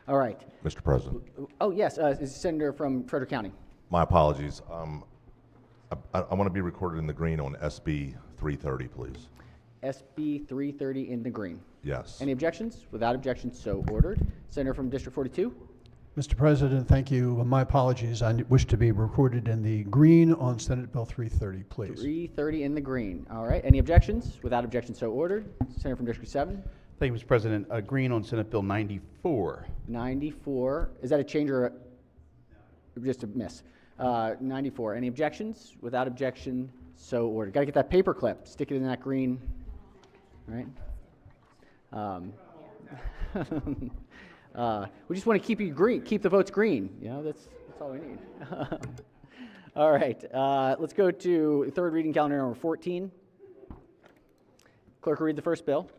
All right. Mr. President. Oh, yes, is Senator from Frederick County. My apologies. I want to be recorded in the green on SB 330, please. SB 330 in the green. Yes. Any objections? Without objection, so ordered. Senator from District 42. Mr. President, thank you. My apologies. I wish to be recorded in the green on Senate Bill 330, please. 330 in the green. All right. Any objections? Without objection, so ordered. Senator from District 7. Thank you, Mr. President. Green on Senate Bill 94. 94. Is that a change or just a miss? 94. Any objections? Without objection, so ordered. Got to get that paper clip. Stick it in that green. All right. We just want to keep you green, keep the votes green. You know, that's all we need. All right, let's go to third reading calendar number 14. Clerk will read the first bill.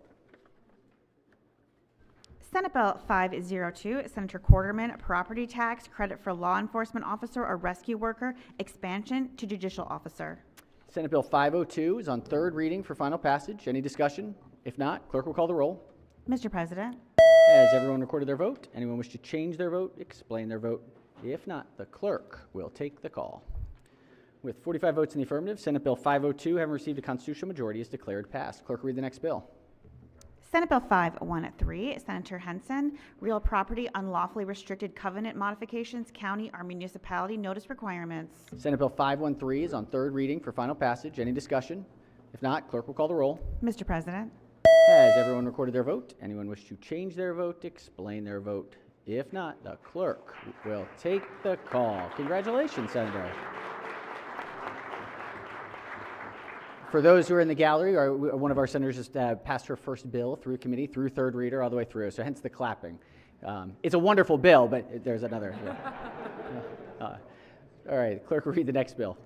Senate Bill 502, Senator Quarterman, property tax credit for law enforcement officer or rescue worker, expansion to judicial officer. Senate Bill 502 is on third reading for final passage. Any discussion? If not, clerk will call the roll. Mr. President, Has everyone recorded their vote? Anyone wish to change their vote, explain their vote? If not, the clerk will take the call. With 45 votes in the affirmative, Senate Bill 502, having received a constitutional majority, is declared passed. Clerk will read the next bill. Senate Bill 513, Senator Henson, real property unlawfully restricted covenant modifications, county or municipality notice requirements. Senate Bill 513 is on third reading for final passage. Any discussion? If not, clerk will call the roll. Mr. President, Has everyone recorded their vote? Anyone wish to change their vote, explain their vote? If not, the clerk will take the call. Congratulations, Senator. For those who are in the gallery, one of our senators just passed her first bill through committee, through third reader, all the way through, so hence the clapping. It's a wonderful bill, but there's another. Yeah. All right, clerk will read the next bill.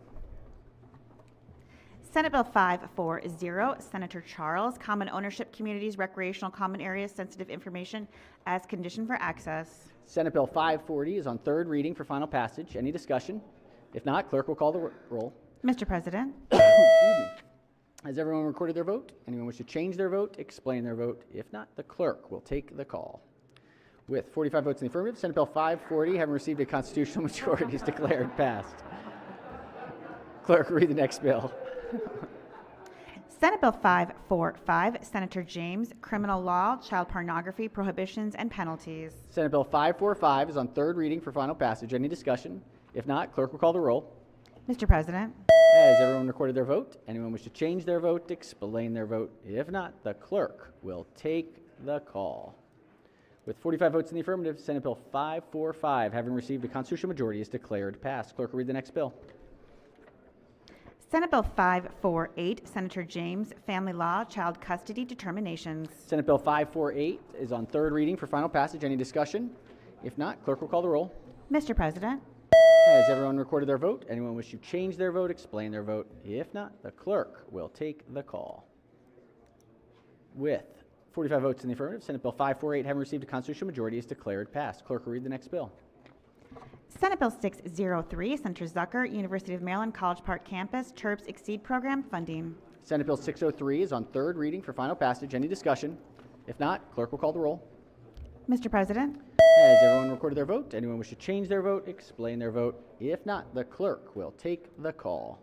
Senate Bill 540, Senator Charles, Common Ownership Communities, Recreational Common Areas, Sensitive Information as Condition for Access. Senate Bill 540 is on third reading for final passage. Any discussion? If not, clerk will call the roll. Mr. President, Excuse me. Has everyone recorded their vote? Anyone wish to change their vote, explain their vote? If not, the clerk will take the call. With 45 votes in the affirmative, Senate Bill 540, having received a constitutional majority, is declared passed. Clerk, read the next bill. Senate Bill 545, Senator James, Criminal Law, Child Pornography, Prohibitions and Penalties. Senate Bill 545 is on third reading for final passage. Any discussion? If not, clerk will call the roll. Mr. President, Has everyone recorded their vote? Anyone wish to change their vote, explain their vote? If not, the clerk will take the call. With 45 votes in the affirmative, Senate Bill 545, having received a constitutional majority, is declared passed. Clerk will read the next bill. Senate Bill 548, Senator James, Family Law, Child Custody Determinations. Senate Bill 548 is on third reading for final passage. Any discussion? If not, clerk will call the roll. Mr. President, Has everyone recorded their vote? Anyone wish to change their vote, explain their vote? If not, the clerk will take the call. With 45 votes in the affirmative, Senate Bill 548, having received a constitutional majority, is declared passed. Clerk will read the next bill. Senate Bill 603, Senator Zucker, University of Maryland, College Park Campus, TERPS Exceed Program funding. Senate Bill 603 is on third reading for final passage. Any discussion? If not, clerk will call the roll. Mr. President, Has everyone recorded their vote? Anyone wish to change their vote, explain their vote? If not, the clerk will take the call.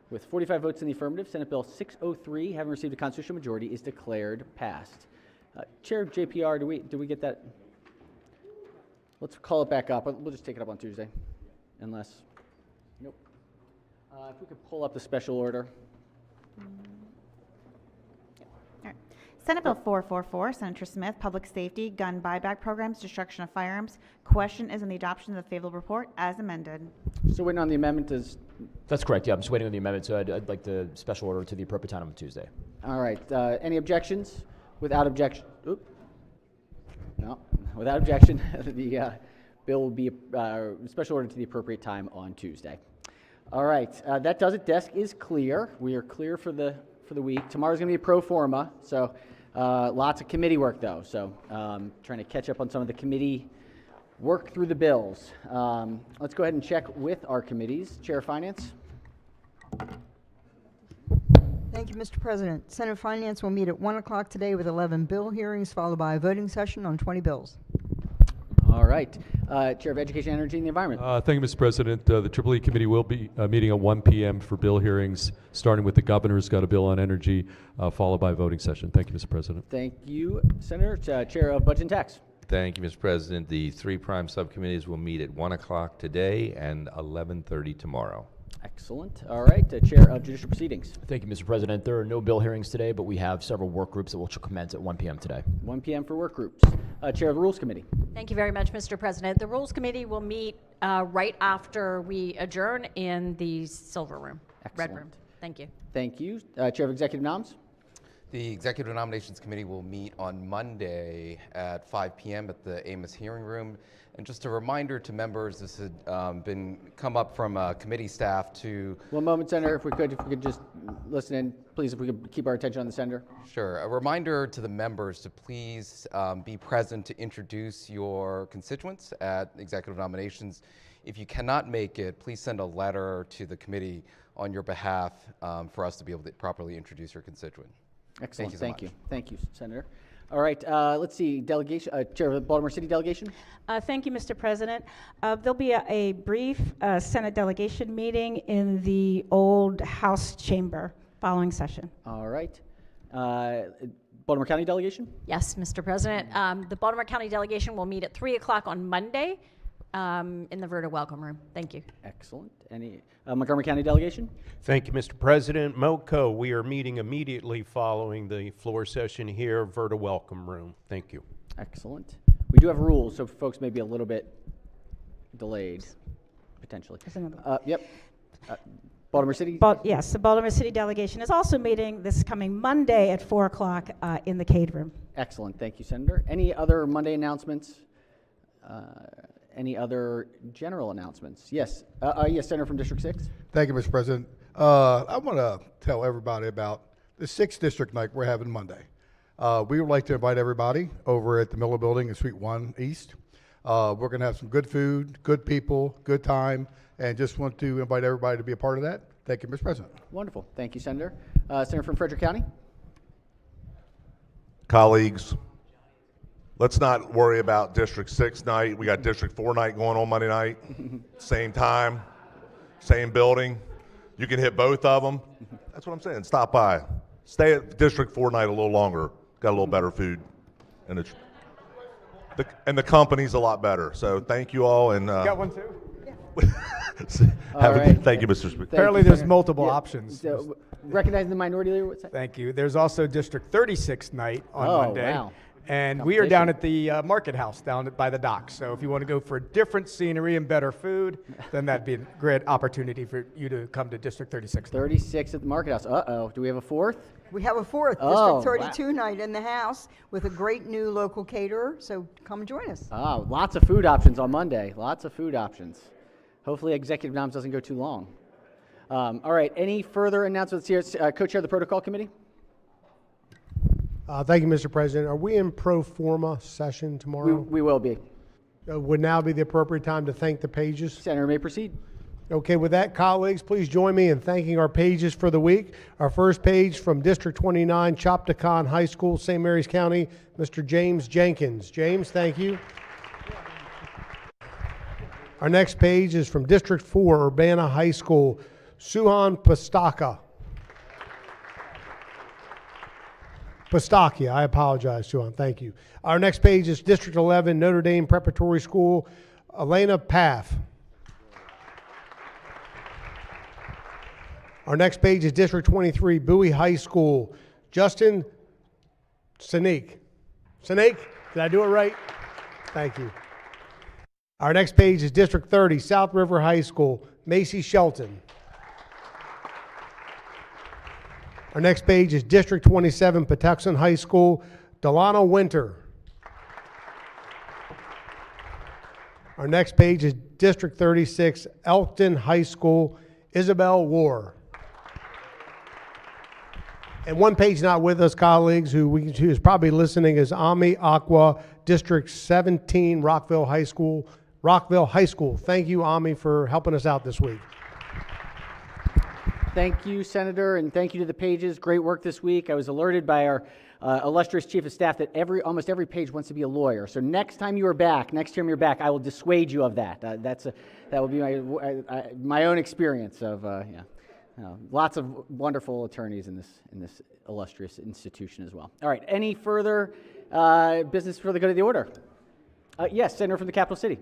With 45 votes in the affirmative, Senate Bill 603, having received a constitutional majority, is declared passed. Chair JPR, do we get that? Let's call it back up. We'll just take it up on Tuesday, unless. Nope. If we could pull up the special order. Senate Bill 444, Senator Smith, Public Safety, Gun Buyback Programs, Destruction of Firearms. Question is on the adoption of the favorable report as amended. So waiting on the amendment is. That's correct. Yeah, I'm just waiting on the amendment, so I'd like the special order to the appropriate time on Tuesday. All right. Any objections? Without objection. Oop. No. Without objection, the bill will be special order to the appropriate time on Tuesday. All right. That does it. Desk is clear. We are clear for the week. Tomorrow's going to be a pro forma, so lots of committee work though. So trying to catch up on some of the committee work through the bills. Let's go ahead and check with our committees. Chair of Finance. Thank you, Mr. President. Senate Finance will meet at 1 o'clock today with 11 bill hearings, followed by a voting session on 20 bills. All right. Chair of Education, Energy, and the Environment. Thank you, Mr. President. The Triple E Committee will be meeting at 1 p.m. for bill hearings, starting with the governor's got a bill on energy, followed by a voting session. Thank you, Mr. President. Thank you, Senator. Chair of Budget and Tax. Thank you, Mr. President. The three prime subcommittees will meet at 1 o'clock today and 11:30 tomorrow. Excellent. All right. Chair of Judicial Proceedings. Thank you, Mr. President. There are no bill hearings today, but we have several work groups that will commence at 1 p.m. today. 1 p.m. for work groups. Chair of the Rules Committee. Thank you very much, Mr. President. The Rules Committee will meet right after we adjourn in the Silver Room, Excellent. Red Room. Thank you. Thank you. Chair of Executive Noms. The Executive Nominations Committee will meet on Monday at 5 p.m. at the Amos Hearing Room. And just a reminder to members, this had come up from committee staff to... One moment, Senator, if we could just listen in, please, if we could keep our attention on the senator. Sure. A reminder to the members to please be present to introduce your constituents at Executive Nominations. If you cannot make it, please send a letter to the committee on your behalf for us to be able to properly introduce your constituent. Excellent. Thank you so much. Thank you, Senator. All right, let's see, delegation, Chair of the Baltimore City Delegation. Thank you, Mr. President. There'll be a brief Senate delegation meeting in the old House chamber following session. All right. Baltimore County Delegation? Yes, Mr. President. The Baltimore County Delegation will meet at 3 o'clock on Monday in the Verta Welcome Room. Thank you. Excellent. Any Montgomery County Delegation? Thank you, Mr. President. MoCo, we are meeting immediately following the floor session here, Verta Welcome Room. Thank you. Excellent. We do have rules, so folks may be a little bit delayed, potentially. Yep. Baltimore City? Yes, the Baltimore City Delegation is also meeting this coming Monday at 4 o'clock in the Cade Room. Excellent. Thank you, Senator. Any other Monday announcements? Any other general announcements? Yes. Yes, Senator from District 6. Thank you, Mr. President. I want to tell everybody about the 6th District night we're having Monday. We would like to invite everybody over at the Miller Building in Suite 1 East. We're going to have some good food, good people, good time, and just want to invite everybody to be a part of that. Thank you, Mr. President. Wonderful. Thank you, Senator. Senator from Frederick County. Colleagues, let's not worry about District 6 night. We got District 4 night going on Monday night. Same time, same building. You can hit both of them. That's what I'm saying. Stop by. Stay at District 4 night a little longer. Got a little better food. And the company's a lot better. So thank you all. And got one too? Thank you, Mr. Speaker. Apparently there's multiple options. So, recognizing the minority leader, what's that? Thank you. There's also District 36 night on Monday. Wow. And we are down at the Market House down by the docks. So if you want to go for different scenery and better food, then that'd be a great opportunity for you to come to District 36. 36 at the Market House. Uh-oh. Do we have a fourth? We have a fourth, Oh, District 32 night in the house with a great new local caterer. So come join us. Lots of food options on Monday. Lots of food options. Hopefully executive noms doesn't go too long. All right, any further announcements here? Co-chair of the Protocol Committee? Thank you, Mr. President. Are we in pro forma session tomorrow? We will be. Would now be the appropriate time to thank the pages? Senator may proceed. Okay, with that, colleagues, please join me in thanking our pages for the week. Our first page from District 29, Chopticon High School, St. Mary's County, Mr. James Jenkins. James, thank you. Our next page is from District 4, Urbana High School, Suhan Pastakia, I apologize, Suhan, thank you. Our next page is District 11, Notre Dame Preparatory School, Elena Paff. Our next page is District 23, Bowie High School, Justin Sinek. Sinek, did I do it right? Thank you. Our next page is District 30, South River High School, Macy Shelton. Our next page is District 27, Patuxent High School, Delano Winter. Our next page is District 36, Elkton High School, Isabel War. And one page not with us, colleagues, who is probably listening, is Ami Aqua, District 17, Rockville High School. Thank you, Ami, for helping us out this week. Thank you, Senator, and thank you to the pages. Great work this week. I was alerted by our illustrious Chief of Staff that almost every page wants to be a lawyer. So next time you're back, I will dissuade you of that. That will be my own experience of lots of wonderful attorneys in this illustrious institution as well. All right, any further business for the good of the order? Yes, Senator from the Capital City.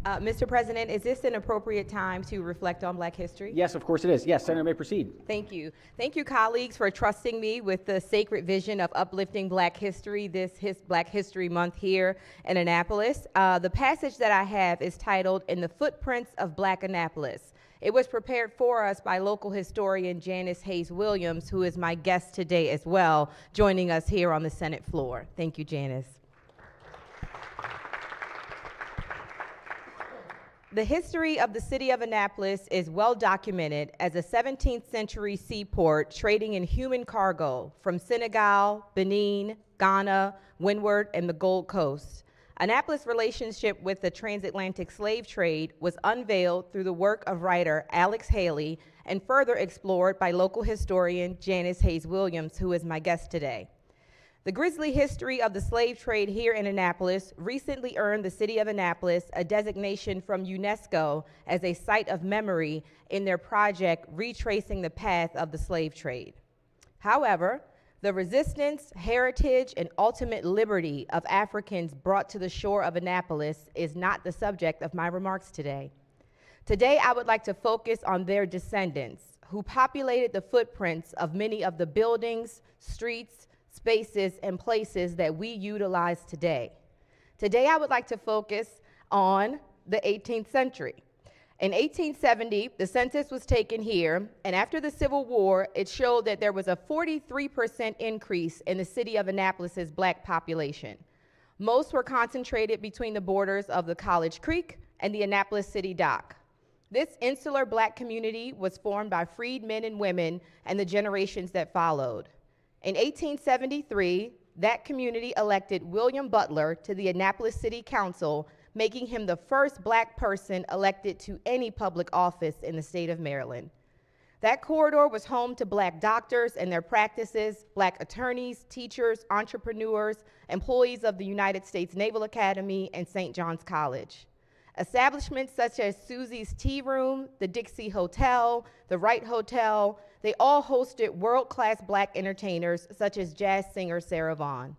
Mr. President, is this an appropriate time to reflect on Black history? Yes, of course it is. Yes, Senator may proceed. Thank you. Thank you, colleagues, for trusting me with the sacred vision of uplifting Black history this Black History Month here in Annapolis. The passage that I have is titled, "In the Footprints of Black Annapolis," It was prepared for us by local historian Janice Hayes Williams, who is my guest today as well, joining us here on the Senate floor. Thank you, Janice. The history of the city of Annapolis is well documented as a 17th century seaport trading in human cargo from Senegal, Benin, Ghana, Windward, and the Gold Coast. Annapolis' relationship with the transatlantic slave trade was unveiled through the work of writer Alex Haley and further explored by local historian Janice Hayes Williams, who is my guest today. The grisly history of the slave trade here in Annapolis recently earned the city of Annapolis a designation from UNESCO as a site of memory in their project retracing the path of the slave trade. However, the resistance, heritage, and ultimate liberty of Africans brought to the shore of Annapolis is not the subject of my remarks today. Today, I would like to focus on their descendants, who populated the footprints of many of the buildings, streets, spaces, and places that we utilize today. Today, I would like to focus on the 18th century. In 1870, the census was taken here, and after the Civil War, it showed that there was a 43% increase in the city of Annapolis's Black population. Most were concentrated between the borders of the College Creek and the Annapolis City Dock. This insular Black community was formed by freed men and women and the generations that followed. In 1873, that community elected William Butler to the Annapolis City Council, making him the first Black person elected to any public office in the state of Maryland. That corridor was home to Black doctors and their practices, Black attorneys, teachers, entrepreneurs, employees of the United States Naval Academy and St. John's College. Establishments such as Susie's Tea Room, the Dixie Hotel, the Wright Hotel, they all hosted world-class Black entertainers such as jazz singer Sarah Vaughan.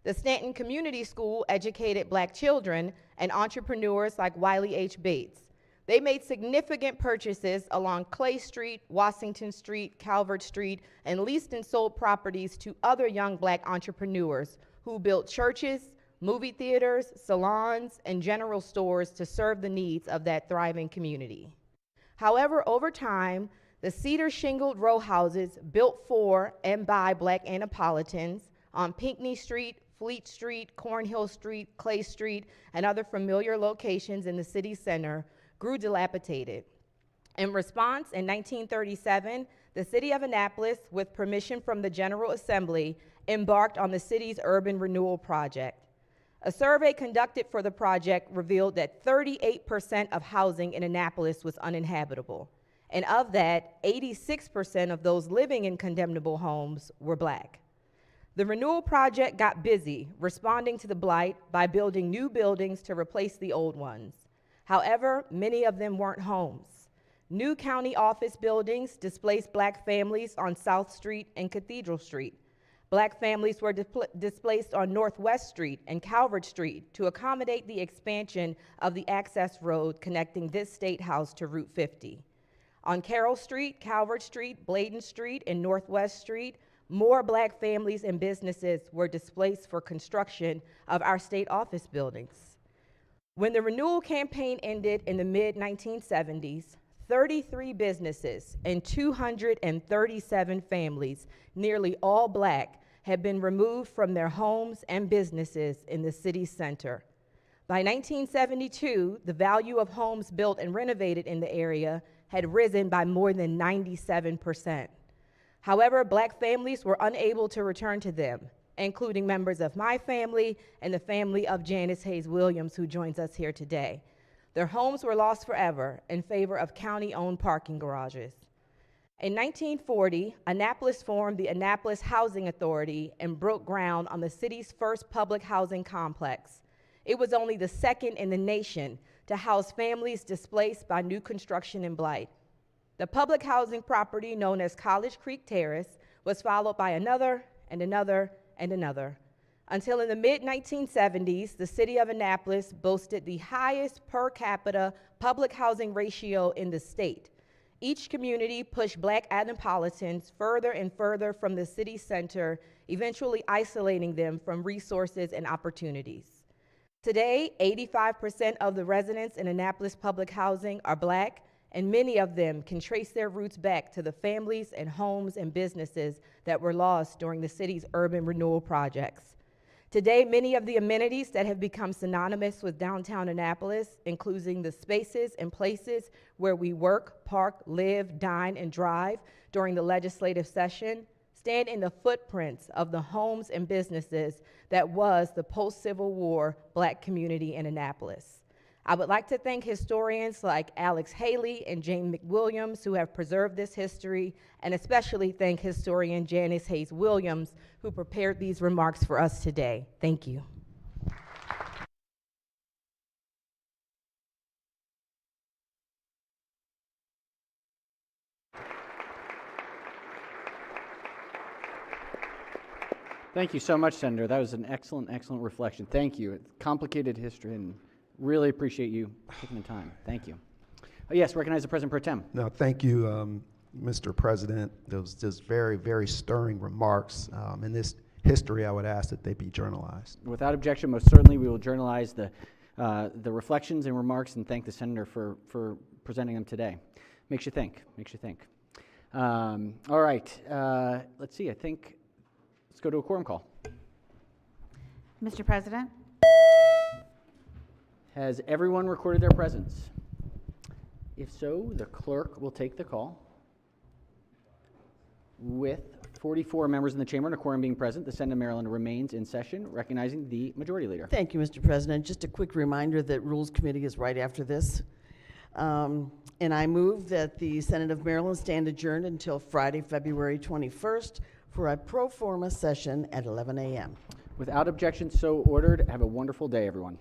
The Stanton Community School educated Black children and entrepreneurs like Wiley H. Bates. They made significant purchases along Clay Street, Washington Street, Calvert Street, and leased and sold properties to other young Black entrepreneurs who built churches, movie theaters, salons, and general stores to serve the needs of that thriving community. However, over time, the cedar shingled row houses built for and by Black Annapolitans on Pinckney Street, Fleet Street, Cornhill Street, Clay Street, and other familiar locations in the city center grew dilapidated. In response, in 1937, the city of Annapolis, with permission from the General Assembly, embarked on the city's urban renewal project. A survey conducted for the project revealed that 38% of housing in Annapolis was uninhabitable. And of that, 86% of those living in condemnable homes were Black. The renewal project got busy responding to the blight by building new buildings to replace the old ones. However, many of them weren't homes. New county office buildings displaced Black families on South Street and Cathedral Street. Black families were displaced on Northwest Street and Calvert Street to accommodate the expansion of the access road connecting this state house to Route 50. On Carroll Street, Calvert Street, Bladen Street, and Northwest Street, more Black families and businesses were displaced for construction of our state office buildings. When the renewal campaign ended in the mid-1970s, 33 businesses and 237 families, nearly all Black, had been removed from their homes and businesses in the city center. By 1972, the value of homes built and renovated in the area had risen by more than 97%. However, Black families were unable to return to them, including members of my family and the family of Janice Hayes Williams, who joins us here today. Their homes were lost forever in favor of county-owned parking garages. In 1940, Annapolis formed the Annapolis Housing Authority and broke ground on the city's first public housing complex. It was only the second in the nation to house families displaced by new construction and blight. The public housing property known as College Creek Terrace was followed by another and another and another, until in the mid-1970s, the city of Annapolis boasted the highest per capita public housing ratio in the state. Each community pushed Black Annapolitans further and further from the city center, eventually isolating them from resources and opportunities. Today, 85% of the residents in Annapolis public housing are Black, and many of them can trace their roots back to the families and homes and businesses that were lost during the city's urban renewal projects. Today, many of the amenities that have become synonymous with downtown Annapolis, including the spaces and places where we work, park, live, dine, and drive during the legislative session, stand in the footprints of the homes and businesses that was the post-Civil War Black community in Annapolis. I would like to thank historians like Alex Haley and Jane McWilliams who have preserved this history, and especially thank historian Janice Hayes Williams who prepared these remarks for us today. Thank you. Thank you so much, Senator. That was an excellent, excellent reflection. Thank you. It's complicated history, and really appreciate you taking the time. Thank you. Yes, recognize the President Pro Tem. No, thank you, Mr. President. Those just very, very stirring remarks. In this history, I would ask that they be journalized. Without objection, most certainly we will journalize the reflections and remarks and thank the Senator for presenting them today. Makes you think, makes you think. All right, let's see, let's go to a quorum call. Mr. President? Has everyone recorded their presence? If so, the clerk will take the call. With 44 members in the chamber and a quorum being present, the Senate of Maryland remains in session, recognizing the Majority Leader. Thank you, Mr. President. Just a quick reminder that Rules Committee is right after this. And I move that the Senate of Maryland stand adjourned until Friday, February 21st for a pro forma session at 11 a.m. Without objection, so ordered. Have a wonderful day, everyone.